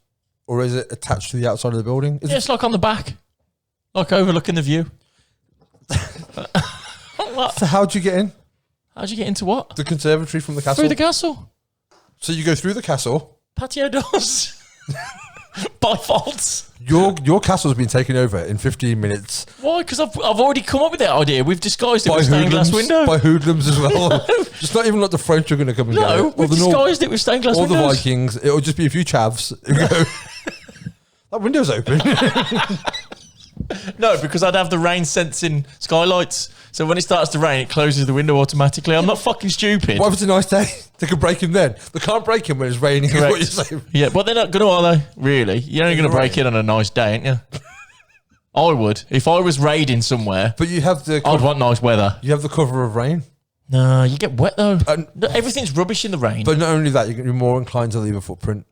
or is it attached to the outside of the building? It's like on the back, like overlooking the view. What? So how'd you get in? How'd you get into what? The conservatory from the castle. Through the castle. So you go through the castle. Patio doors. By fault. Your castle's been taken over in 15 minutes. Why? Because I've already come up with that idea. We've disguised it with stained glass windows. By hoodlums as well. It's not even like the French are going to come and get it. No, we've disguised it with stained glass windows. Or the Vikings. It'll just be a few chavs who go, that window's open. No, because I'd have the rain sensing skylights. So when it starts to rain, it closes the window automatically. I'm not fucking stupid. What if it's a nice day? They can break him then. They can't break him when it's raining. Is what you're saying. Yeah, but they're not going to, are they? Really? You're only going to break in on a nice day, ain't you? I would. If I was raiding somewhere, but you have the. I'd want nice weather. You have the cover of rain. No, you get wet though. Everything's rubbish in the rain. But not only that, you're going to be more inclined to leave a footprint.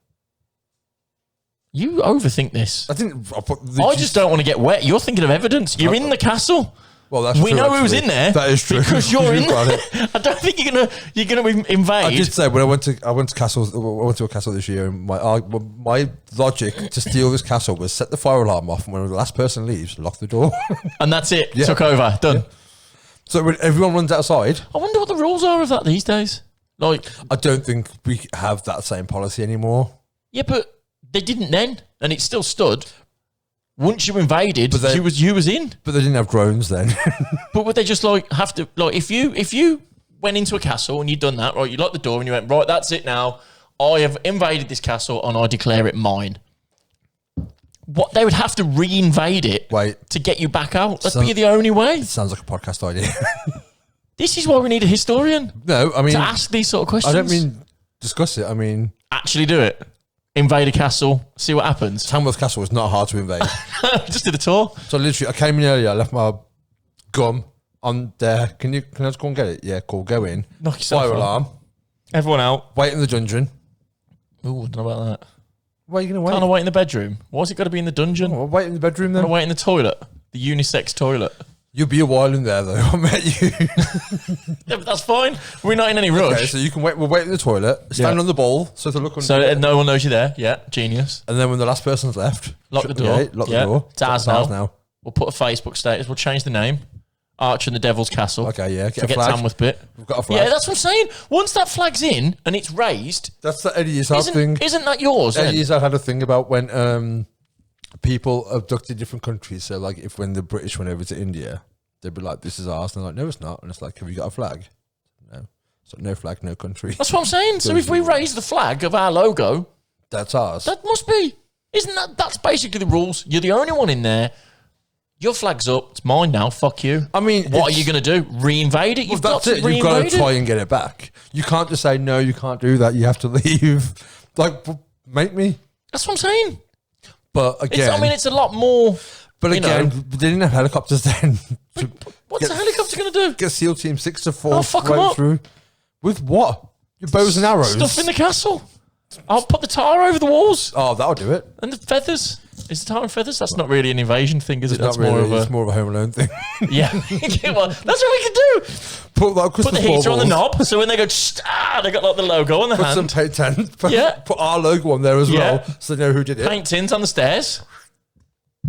You overthink this. I just don't want to get wet. You're thinking of evidence. You're in the castle. Well, that's we true, know who's in there. That is true because you're in there. I don't think you're gonna invade. I did say when I went to castles. I went to a castle this year, and my logic to steal this castle was set the fire alarm off, and when the last person leaves, lock the door, and that's it. Yeah. Took over. Done. Yeah. So when everyone runs outside, I wonder what the rules are of that these days. Like, I don't think we have that same policy anymore. Yeah, but they didn't then, and it still stood. Once you invaded, you was in. But they didn't have drones then. But would they just like have to like if you went into a castle and you'd done that, right? You locked the door and you went, right, that's it now. I have invaded this castle and I declare it mine. What they would have to re-invade it to get you back out. That'd be the only way. It sounds like a podcast idea. This is why we need a historian. No, I mean to ask these sort of questions. I don't mean discuss it. I mean actually do it. Invade a castle, see what happens. Tamworth Castle is not hard to invade. Just did a tour. So literally, I came in earlier. I left my gum on there. Can I just go and get it? Yeah, cool. Go in. Knock yourself Fire out. alarm. Everyone out. Wait in the dungeon. Ooh, don't know about that. Where are you going to wait? Can't I wait in the bedroom? Why's it got to be in the dungeon? Oh, wait in the bedroom then. Can I wait in the toilet? The unisex toilet. You'll be a while in there though. I met you. Yeah, but that's fine. We're not in any rush. Okay, so you can wait. We'll wait in the toilet. Stand on the bowl so to look under. So no one knows you're there. Yeah, genius. And then when the last person's left, lock the door. Lock the door. It's ours now. We'll put a Facebook status. We'll change the name. Archer and the Devil's Castle. Okay, yeah. Forget Tamworth bit. We've got a flag. Yeah, that's what I'm saying. Once that flag's in and it's raised, that's the Eddie Izzard thing. Isn't that yours? Eddie Izzard had a thing about when people abducted different countries. So like, when the British went over to India, they'd be like, "This is ours," and they're like, "No, it's not." And it's like, "Have you got a flag?" No. So no flag, no country. That's what I'm saying. So if we raise the flag of our logo, that's ours. That must be. Isn't that? That's basically the rules. You're the only one in there. Your flag's up. It's mine now. Fuck you. I mean, what are you going to do? Re-invade it? You've got to re-invade it. You've got to try and get it back. You can't just say, no, you can't do that. You have to leave. Like, make me. That's what I'm saying. But again. It's a lot more. But again, they didn't have helicopters then. What's a helicopter going to do? Get SEAL Team 6 to 4 fuck them up. through. With what? Your bows and arrows? Stuff in the castle. I'll put the tar over the walls. Oh, that'll do it. And the feathers. Is the tar and feathers? That's not really an invasion thing, is it? That's more of a... It's more of a Home Alone thing. Yeah. Well, that's what we can do. Put the heater on the knob, so when they go, they got like the logo on the hand. Put some paint tin. Yeah. Put our logo on there as well, so they know who did it. Paint tins on the stairs.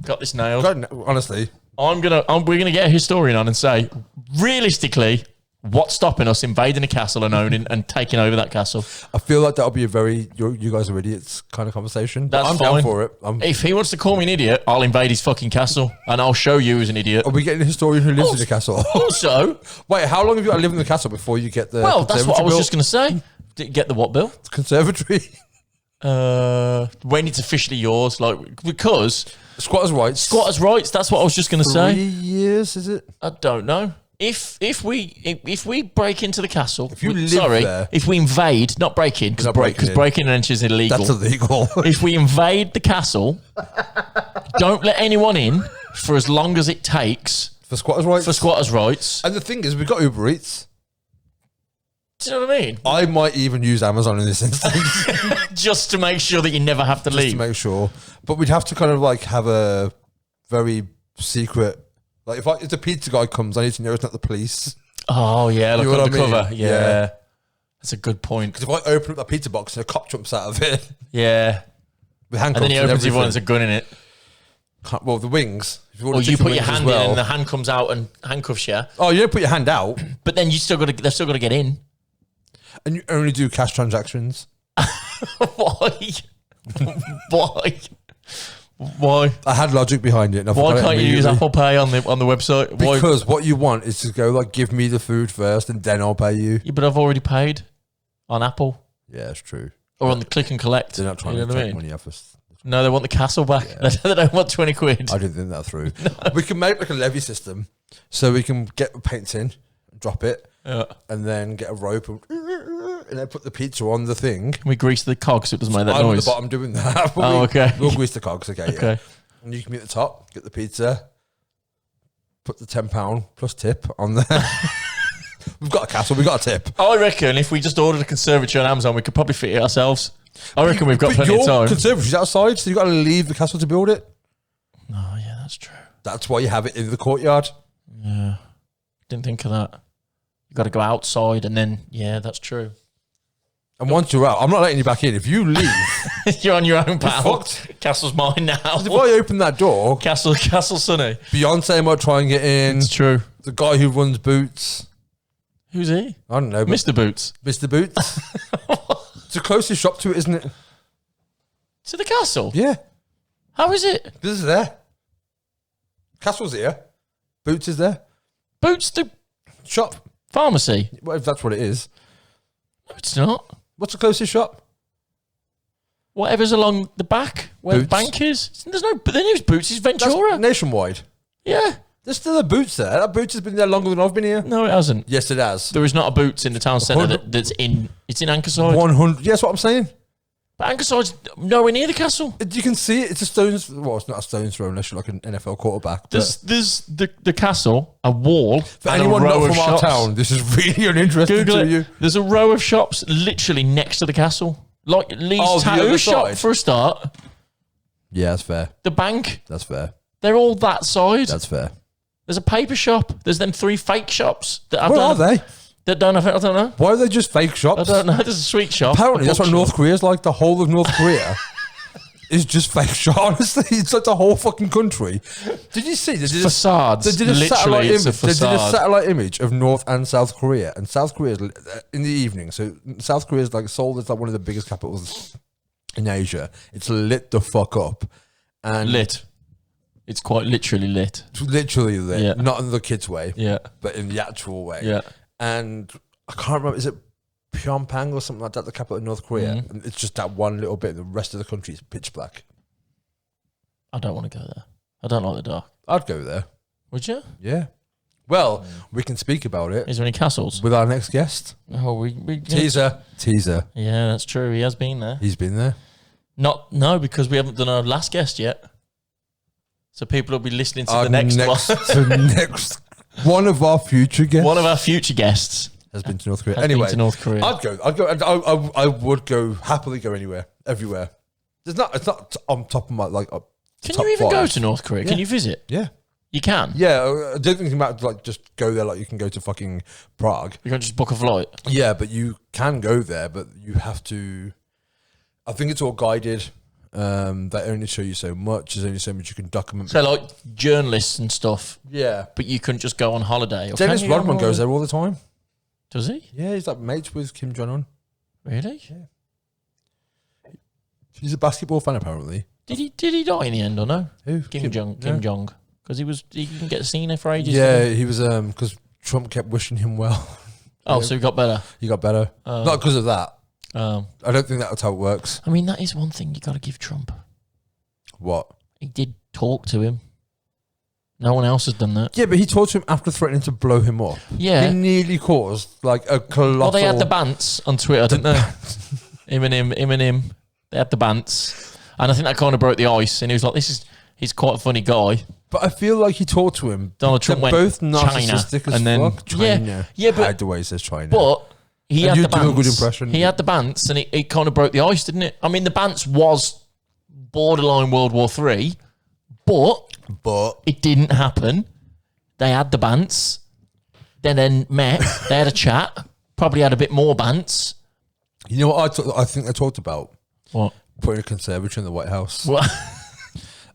Got this nailed. Honestly. We're gonna get a historian on and say, realistically, what's stopping us invading a castle and owning and taking over that castle? I feel like that'll be a very you guys are idiots kind of conversation. I'm down for it. If he wants to call me an idiot, I'll invade his fucking castle and I'll show you who's an idiot. Are we getting a historian who lives in the castle? Also, wait, how long have you got to live in the castle before you get the? Well, that's what I was just going to say. Did you get the what, Bill? The conservatory. When it's officially yours, like because squatters' rights. Squatters' rights. That's what I was just going to say. 3 years, is it? I don't know. If we break into the castle, if you live there, if we invade, not break in, because breaking and entry is illegal. That's illegal. If we invade the castle, don't let anyone in for as long as it takes for squatters' rights. For squatters' rights. And the thing is, we've got Uber Eats. Do you know what I mean? I might even use Amazon in this instance, just to make sure that you never have to leave. Just to make sure, but we'd have to kind of like have a very secret. Like if the pizza guy comes, I need to know it's not the police. Oh yeah, like undercover. I mean? Yeah, that's a good point. Because if I open up that pizza box and a cop jumps out of it, yeah, with handcuffs, and then he opens it, there's a gun in it. Well, the wings. Or you put your hand in, and the hand comes out and handcuffs you. Oh, you don't put your hand out, but then they've still got to get in. And you only do cash transactions. Why? Why? Why? I had logic behind it. Why can't you use Apple Pay on the website? Because what you want is to go like, give me the food first, and then I'll pay you. Yeah, but I've already paid on Apple. Yeah, that's true. Or on the click and collect. They're not trying to take money off us. No, they want the castle back. Yeah. They don't want 20 quid. I didn't think that through. No. We can make like a levy system, so we can get paint in, drop it, and then get a rope and then put the pizza on the thing. Can we grease the cogs so it doesn't make that noise? I'm at the bottom doing that. Okay. We'll grease the cogs, okay. Yeah. And you can be at the top, get the pizza, put the £10 plus tip on there. We've got a castle, we've got a tip. I reckon if we just ordered a conservatory on Amazon, we could probably fit it ourselves. I reckon we've got plenty of time. Your conservatory's outside, so you've got to leave the castle to build it. Oh, yeah, that's true. That's why you have it in the courtyard. Yeah. Didn't think of that. You got to go outside and then, yeah, that's true. And once you're out, I'm not letting you back in. If you leave, you're on your own, pal. Castle's mine now. If I open that door, Castle Sunny. Beyonce might try and get in. It's true. The guy who runs Boots. Who's he? I don't know. Mr. Boots. Mr. Boots. It's the closest shop to it, isn't it? To the castle? Yeah. How is it? This is there. Castle's here. Boots is there. Boots the Shop. pharmacy? Well, if that's what it is. No, it's not. What's the closest shop? Whatever's along the back where Boots. the bank is. There's no. The nearest Boots is Ventura. That's nationwide. Yeah. There's still a Boots there. That Boots has been there longer than I've been here. No, it hasn't. Yes, it has. There is not a Boots in the town centre that's in. It's in Ankerside. 100. Yes, what I'm saying. But Ankerside's nowhere near the castle. You can see it. It's a stone's. Well, it's not a stone's throw unless you're like an NFL quarterback. There's the castle, a wall, For and anyone a row not of from our shops. town, this is really uninteresting Google to it. you. There's a row of shops literally next to the castle. Like Lee's Oh, the tattoo other shop side? for a start. Yeah, that's fair. The bank. That's fair. They're all that side. That's fair. There's a paper shop. There's them 3 fake shops. That Where are they? That don't have. I don't know. Why are they just fake shops? I don't know. There's a sweet shop. Apparently, a that's what bookshop. North Korea's like. The whole of North Korea is just fake shop. Honestly, it's like the whole fucking country. Did you see? They did Facades. They did a Literally, satellite it's a image. They did a facade. satellite image of North and South Korea, and South Korea is in the evening. So South Korea is like Seoul is like one of the biggest capitals in Asia. It's lit the fuck up, and Lit. It's quite literally lit. it's literally lit. Yeah. Not in the kids' way, Yeah. but in the actual way. Yeah. And I can't remember. Is it Pyongyang or something like that? The capital of North Korea. Mm-hmm. And it's just that one little bit. The rest of the country is pitch black. I don't want to go there. I don't like the dark. I'd go there. Would you? Yeah. Well, we can speak about it Is there any castles? with our next guest. Oh, we Teaser. Yeah, that's true. He has been there. He's been there. No, because we haven't done our last guest yet. So people will be listening to the next one. next one of our future guests One of our future guests has been to North Korea. has Anyway, been to North Korea. I'd go. I would go happily. Go anywhere, everywhere. It's not on top of my like. Can top you even go five. to North Korea? Can Yeah. you visit? Yeah. You can. Yeah, I don't think you might like just go there like you can go to fucking Prague. You can just book a flight. Yeah, but you can go there, but you have to. I think it's all guided. They only show you so much. There's only so much you can document. So like journalists and stuff, Yeah, but you couldn't just go on holiday. Or Dennis can you go on Rodman goes holiday? there all the time. Does he? Yeah, he's like mates with Kim Jong Un. Really? He's a basketball fan apparently. Did he die in the end or no? Who? Kim Jong. Because he didn't get seen there for ages. Yeah, did he? he was because Trump kept wishing him well. Oh, so he got better. He got better. Not because of that. I don't think that's how it works. I mean, that is one thing you got to give Trump. What? He did talk to him. No one else has done that. Yeah, but he talked to him after threatening to blow him up. Yeah. He nearly caused like a colossal. Well, they had the bants on Twitter, didn't they? him and him. They had the bants. And I think that kind of broke the ice. And he was like, he's quite a funny guy. But I feel like he talked to him. Donald Trump They're went both narcissistic China, as and then fuck. China. Yeah, but I hate the way he says China. But he And had you the do a bants. good impression. He had the bants, and it kind of broke the ice, didn't it? I mean, the bants was borderline World War III, but it didn't happen. They had the bants. They then met. They had a chat. Probably had a bit more bants. You know what I think they talked about? What? Putting a conservatory in the White House. What?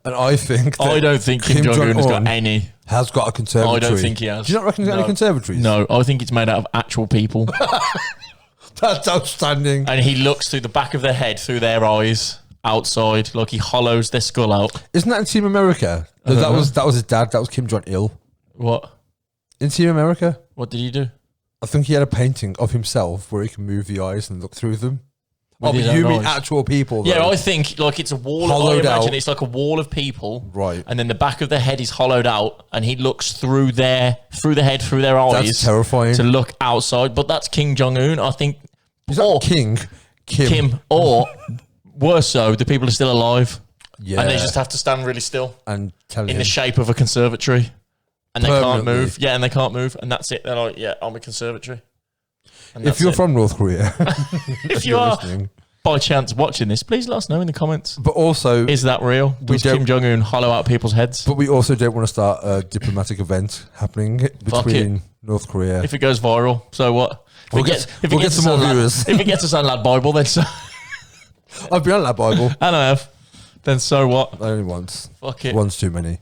And I think I don't think Kim Jong-un has got any. Has got a conservatory. I don't think he has. Do you not reckon he's got any conservatories? No, I think it's made out of actual people. That's outstanding. And he looks through the back of their head, through their eyes, outside, like he hollows their skull out. Isn't that in Team America? That was his dad. That was Kim Jong-il. What? In Team America? What did he do? I think he had a painting of himself where he can move the eyes and look through them. With But his you own mean eyes. actual people, though. Yeah, I think like it's a wall. I Hollowed imagine out. it's like a wall of people, Right. And then the back of their head is hollowed out, and he looks through the head, through their eyes. That's terrifying. To look outside, but that's Kim Jong Un. I think. Is that Kim? Or worse so, the people are still alive, Yeah. and they just have to stand really still And tell in him. the shape of a conservatory, and they can't Permanently. move. Yeah, and they can't move, and that's it. They're like, yeah, I'm a conservatory. And If that's you're it. from North Korea, if you you're are listening. by chance watching this, please let us know in the comments. But also, Is that real? Does don't- Kim Jong Un hollow out people's heads? but we also don't want to start a diplomatic event happening between North Korea. If it goes viral, so what? If We'll it get- gets- if it we'll get gets some us more on viewers. If it gets us on Lad Bible, then so. I've been on that Bible. And I have. Then so what? Only once. Fuck it. One's too many.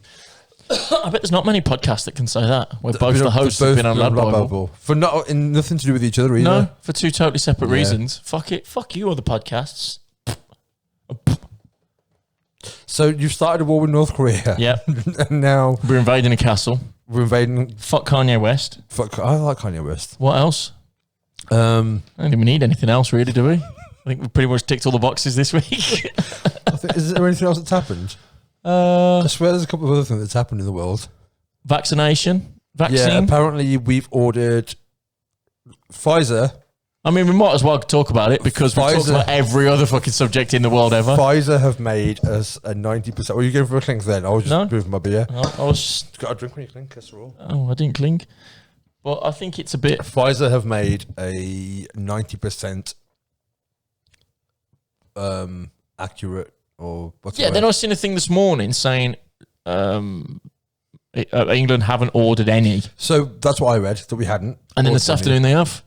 I bet there's not many podcasts that can say that, where both the hosts have been on Lad Bible. For nothing to do with each other either. No, for two totally separate reasons. Fuck it. Fuck you, other podcasts. So you've started a war with North Korea. Yeah. And now we're invading a castle. We're invading. Fuck Kanye West. I like Kanye West. What else? I don't think we need anything else, really, do we? I think we've pretty much ticked all the boxes this week. Is there anything else that's happened? I swear there's a couple of other things that's happened in the world. Vaccine. Yeah, apparently we've ordered Pfizer. I mean, we might as well talk about it because we talked about every other fucking subject in the world ever. Pfizer have made us a 90%. Were you going for a clink then? I was just moving my beer. I was just... Got a drink when you clink, that's all. Oh, I didn't clink. But I think it's a bit... Pfizer have made a 90% accurate or... then I seen a thing this morning saying England haven't ordered any. So that's what I read, that we hadn't. And then this afternoon they have.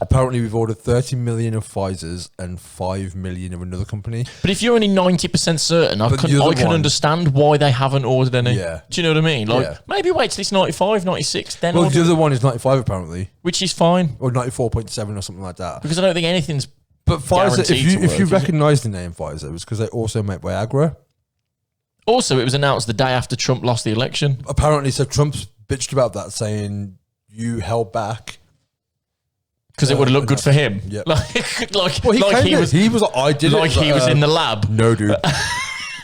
Apparently we've ordered 30 million of Pfizer's and 5 million of another company. But if you're only 90% certain, I can understand why they haven't ordered any. Yeah. Do you know what I mean? Like, maybe wait till it's 95, 96, then Well, the other one is 95 apparently. Which is fine. Or 94.7 or something like that. Because I don't think anything's But Pfizer, if you recognise the name Pfizer, it was because they also make Viagra. Also, it was announced the day after Trump lost the election. Apparently, so Trump's bitched about that, saying you held back. Because it would have looked good for him. Yeah. He was like, I did like he was in the lab. No, dude. No,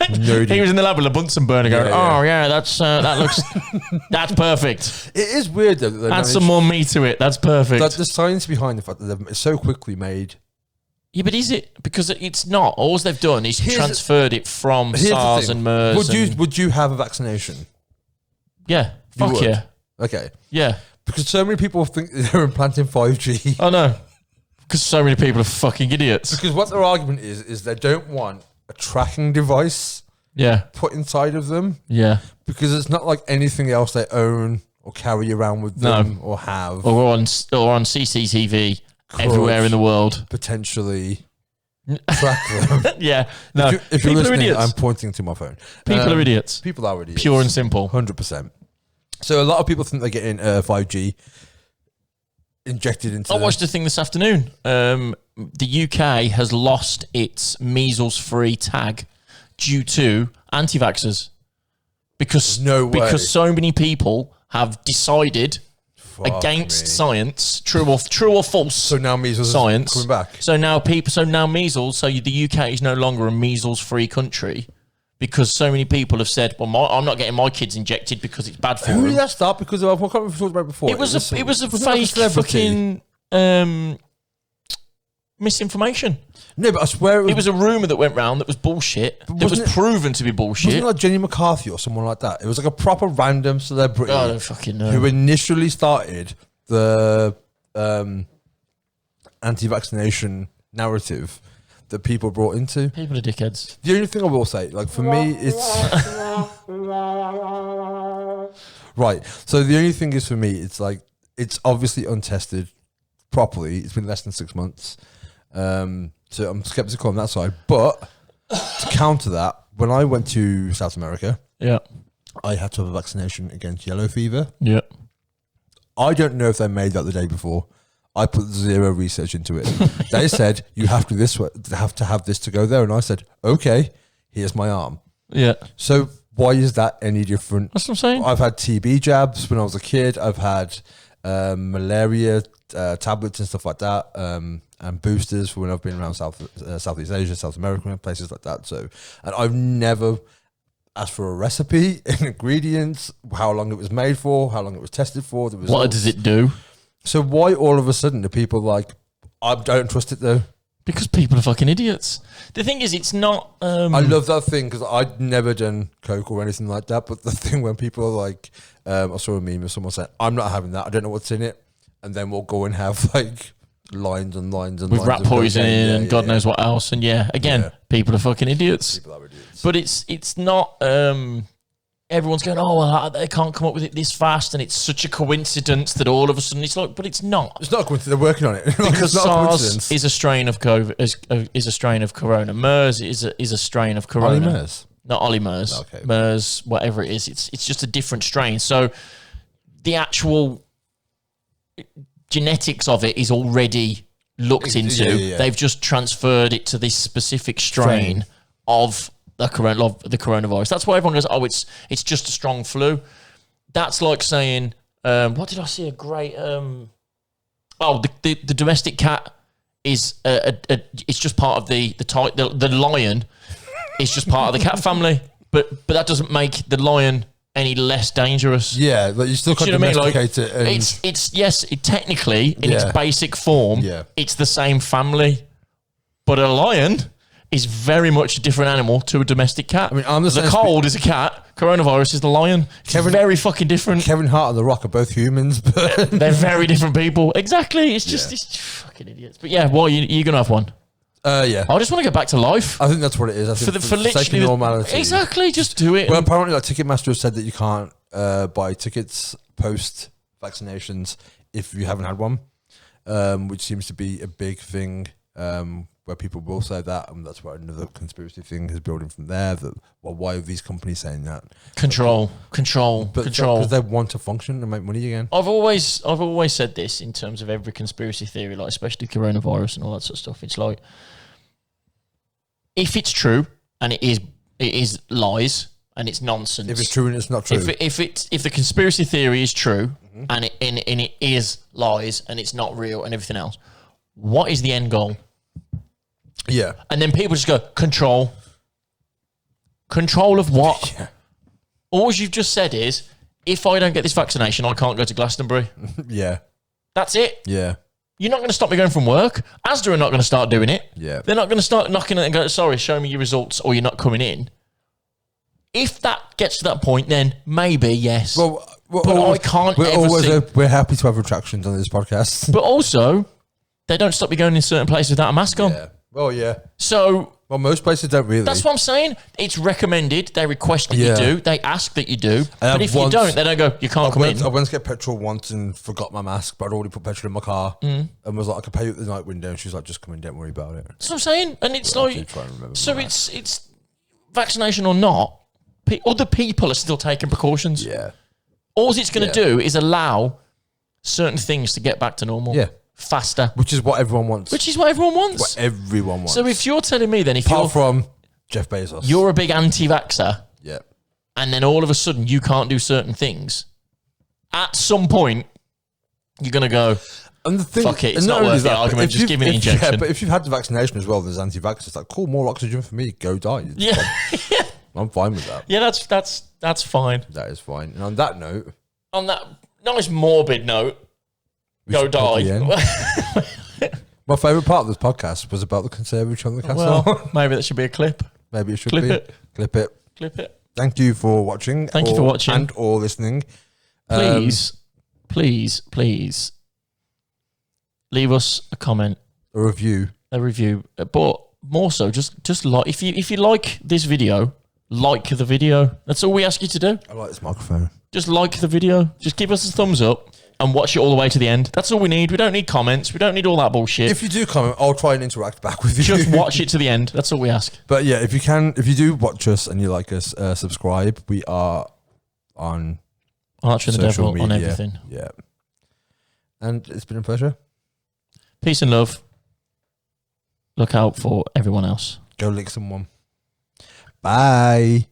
dude. He was in the lab with a Bunsen burner going, that looks, that's perfect. It is weird though. That add some more meat to it. That's perfect. The science behind the fact that they've so quickly made. Yeah, but is it? Because it's not. All they've done is transferred it from SARS and MERS. Would you have a vaccination? Yeah. Fuck yeah. Okay. Yeah. Because so many people think they're implanting 5G. Oh, no. Because so many people are fucking idiots. Because what their argument is they don't want a tracking device put inside of them. Yeah. Because it's not like anything else they own or carry around with them or have. Or on CCTV everywhere in the world. Potentially track them. Yeah. No. If you're listening, I'm pointing to my phone. People are idiots. People are idiots. Pure and simple. 100%. So a lot of people think they're getting 5G injected into... I watched a thing this afternoon. The UK has lost its measles-free tag due to anti-vaxxers. Because so many people have decided against science, true or false. So now measles science is coming back. So now measles. So the UK is no longer a measles-free country because so many people have said, "Well, I'm not getting my kids injected because it's bad for them." Who did that start? Because of what we talked about before. It was a fake fucking misinformation. No, but I swear it was a rumor that went round that was bullshit. That was proven to be bullshit. Wasn't it like Jenny McCarthy or someone like that? It was like a proper random celebrity. I don't fucking know. Who initially started the anti-vaccination narrative that people brought into. People are dickheads. The only thing I will say, like for me, it's right. So the only thing is for me, it's like it's obviously untested properly. It's been less than 6 months. So I'm skeptical on that side. But to counter that, when I went to South America, I had to have a vaccination against yellow fever. Yeah. I don't know if they made that the day before. I put zero research into it. They said you have to have this to go there, and I said, okay, here's my arm. Yeah. So why is that any different? That's what I'm saying. I've had TB jabs when I was a kid. I've had malaria tablets and stuff like that, and boosters for when I've been around Southeast Asia, South America, places like that. So, and I've never asked for a recipe, ingredients, how long it was made for, how long it was tested for. The results. What does it do? So why all of a sudden are people like, I don't trust it though? Because people are fucking idiots. The thing is, it's not... I love that thing because I'd never done coke or anything like that. But the thing when people are like, I saw a meme of someone saying, I'm not having that. I don't know what's in it. And then we'll go and have like lines and lines and with lines. With rat poisoning and God knows what else. And people are fucking idiots. People are idiots. But it's not... everyone's going, oh, well, they can't come up with it this fast, and it's such a coincidence that all of a sudden it's like, but it's not. It's not a coincidence. They're working on it because SARS is a strain of COVID, is a strain of Corona. MERS is a strain of Corona. MERS. not Ollie MERS. Okay. MERS, whatever it is. It's just a different strain. So the actual genetics of it is already looked into. Yeah. They've just transferred it to this specific strain of the coronavirus. That's why everyone goes, oh, it's just a strong flu. That's like saying, what did I see? A great, the domestic cat is it's just part of the lion is just part of the cat family, but that doesn't make the lion any less dangerous. Yeah, like you still can't domesticate it. And it's yes, technically in its basic form, it's the same family, but a lion is very much a different animal to a domestic cat. I mean, the cold is a cat, coronavirus is the lion. It's very fucking different. Kevin Hart and The Rock are both humans, but they're very different people. Exactly. It's just these fucking idiots. But yeah, what you gonna have one? Yeah. I just want to get back to life. I think that's what it is. I think for literally normality. Exactly. Just do it. Well, apparently, like Ticketmaster has said that you can't buy tickets post vaccinations if you haven't had one, which seems to be a big thing. Where people will say that, and that's why another conspiracy thing is building from there. That why are these companies saying that? Control. Because they want to function and make money again. I've always said this in terms of every conspiracy theory, like especially coronavirus and all that sort of stuff. It's like, if it's true and it is lies and it's nonsense. If it's true and it's not true. If the conspiracy theory is true and it is lies and it's not real and everything else, what is the end goal? Yeah. And then people just go, control. Control of what? Yeah. All you've just said is, if I don't get this vaccination, I can't go to Glastonbury. Yeah. That's it. Yeah. You're not going to stop me going from work. Asda are not going to start doing it. Yeah. They're not going to start knocking it and go, sorry, show me your results or you're not coming in. If that gets to that point, then maybe, yes. But I can't ever see... We're happy to have retractions on this podcast. But also, they don't stop you going in certain places without a mask on. Yeah. Well, yeah. So... Well, most places don't really. That's what I'm saying. It's recommended. They request that you do. They ask that you do. But if you don't, they don't go, you can't come in. I went to get petrol once and forgot my mask, but I'd already put petrol in my car and was like, I can pay you at the night window. And she was like, just come in, don't worry about it. That's what I'm saying. And it's like, so it's vaccination or not, other people are still taking precautions. Yeah. All it's going to do is allow certain things to get back to normal. Yeah. Faster. Which is what everyone wants. What everyone wants. So if you're telling me then, apart from Jeff Bezos, you're a big anti-vaxxer, yeah, and then all of a sudden you can't do certain things, at some point you're going to go, and the thing, fuck it, it's not worth the argument, just give me an injection. Yeah, but if you've had the vaccination as well, there's anti-vaxxers. It's like, cool, more oxygen for me, go die. Yeah. I'm fine with that. Yeah, that's fine. That is fine. And on that note, on that nice morbid note, go die. My favourite part of this podcast was about the conservatory on the castle. Well, maybe that should be a clip. Maybe it should be. Clip it. Thank you for watching. Thank you for watching. And or listening. Please, leave us a comment. A review. But more so, just like, if you like this video, like the video. That's all we ask you to do. I like this microphone. Just like the video. Just give us a thumbs up. And watch it all the way to the end. That's all we need. We don't need comments. We don't need all that bullshit. If you do comment, I'll try and interact back with you. Just watch it to the end. That's all we ask. But yeah, if you do watch us and you like us, subscribe. We are on Archer and the Devil media, on everything. Yeah. And it's been a pleasure. Peace and love. Look out for everyone else. Go lick someone. Bye.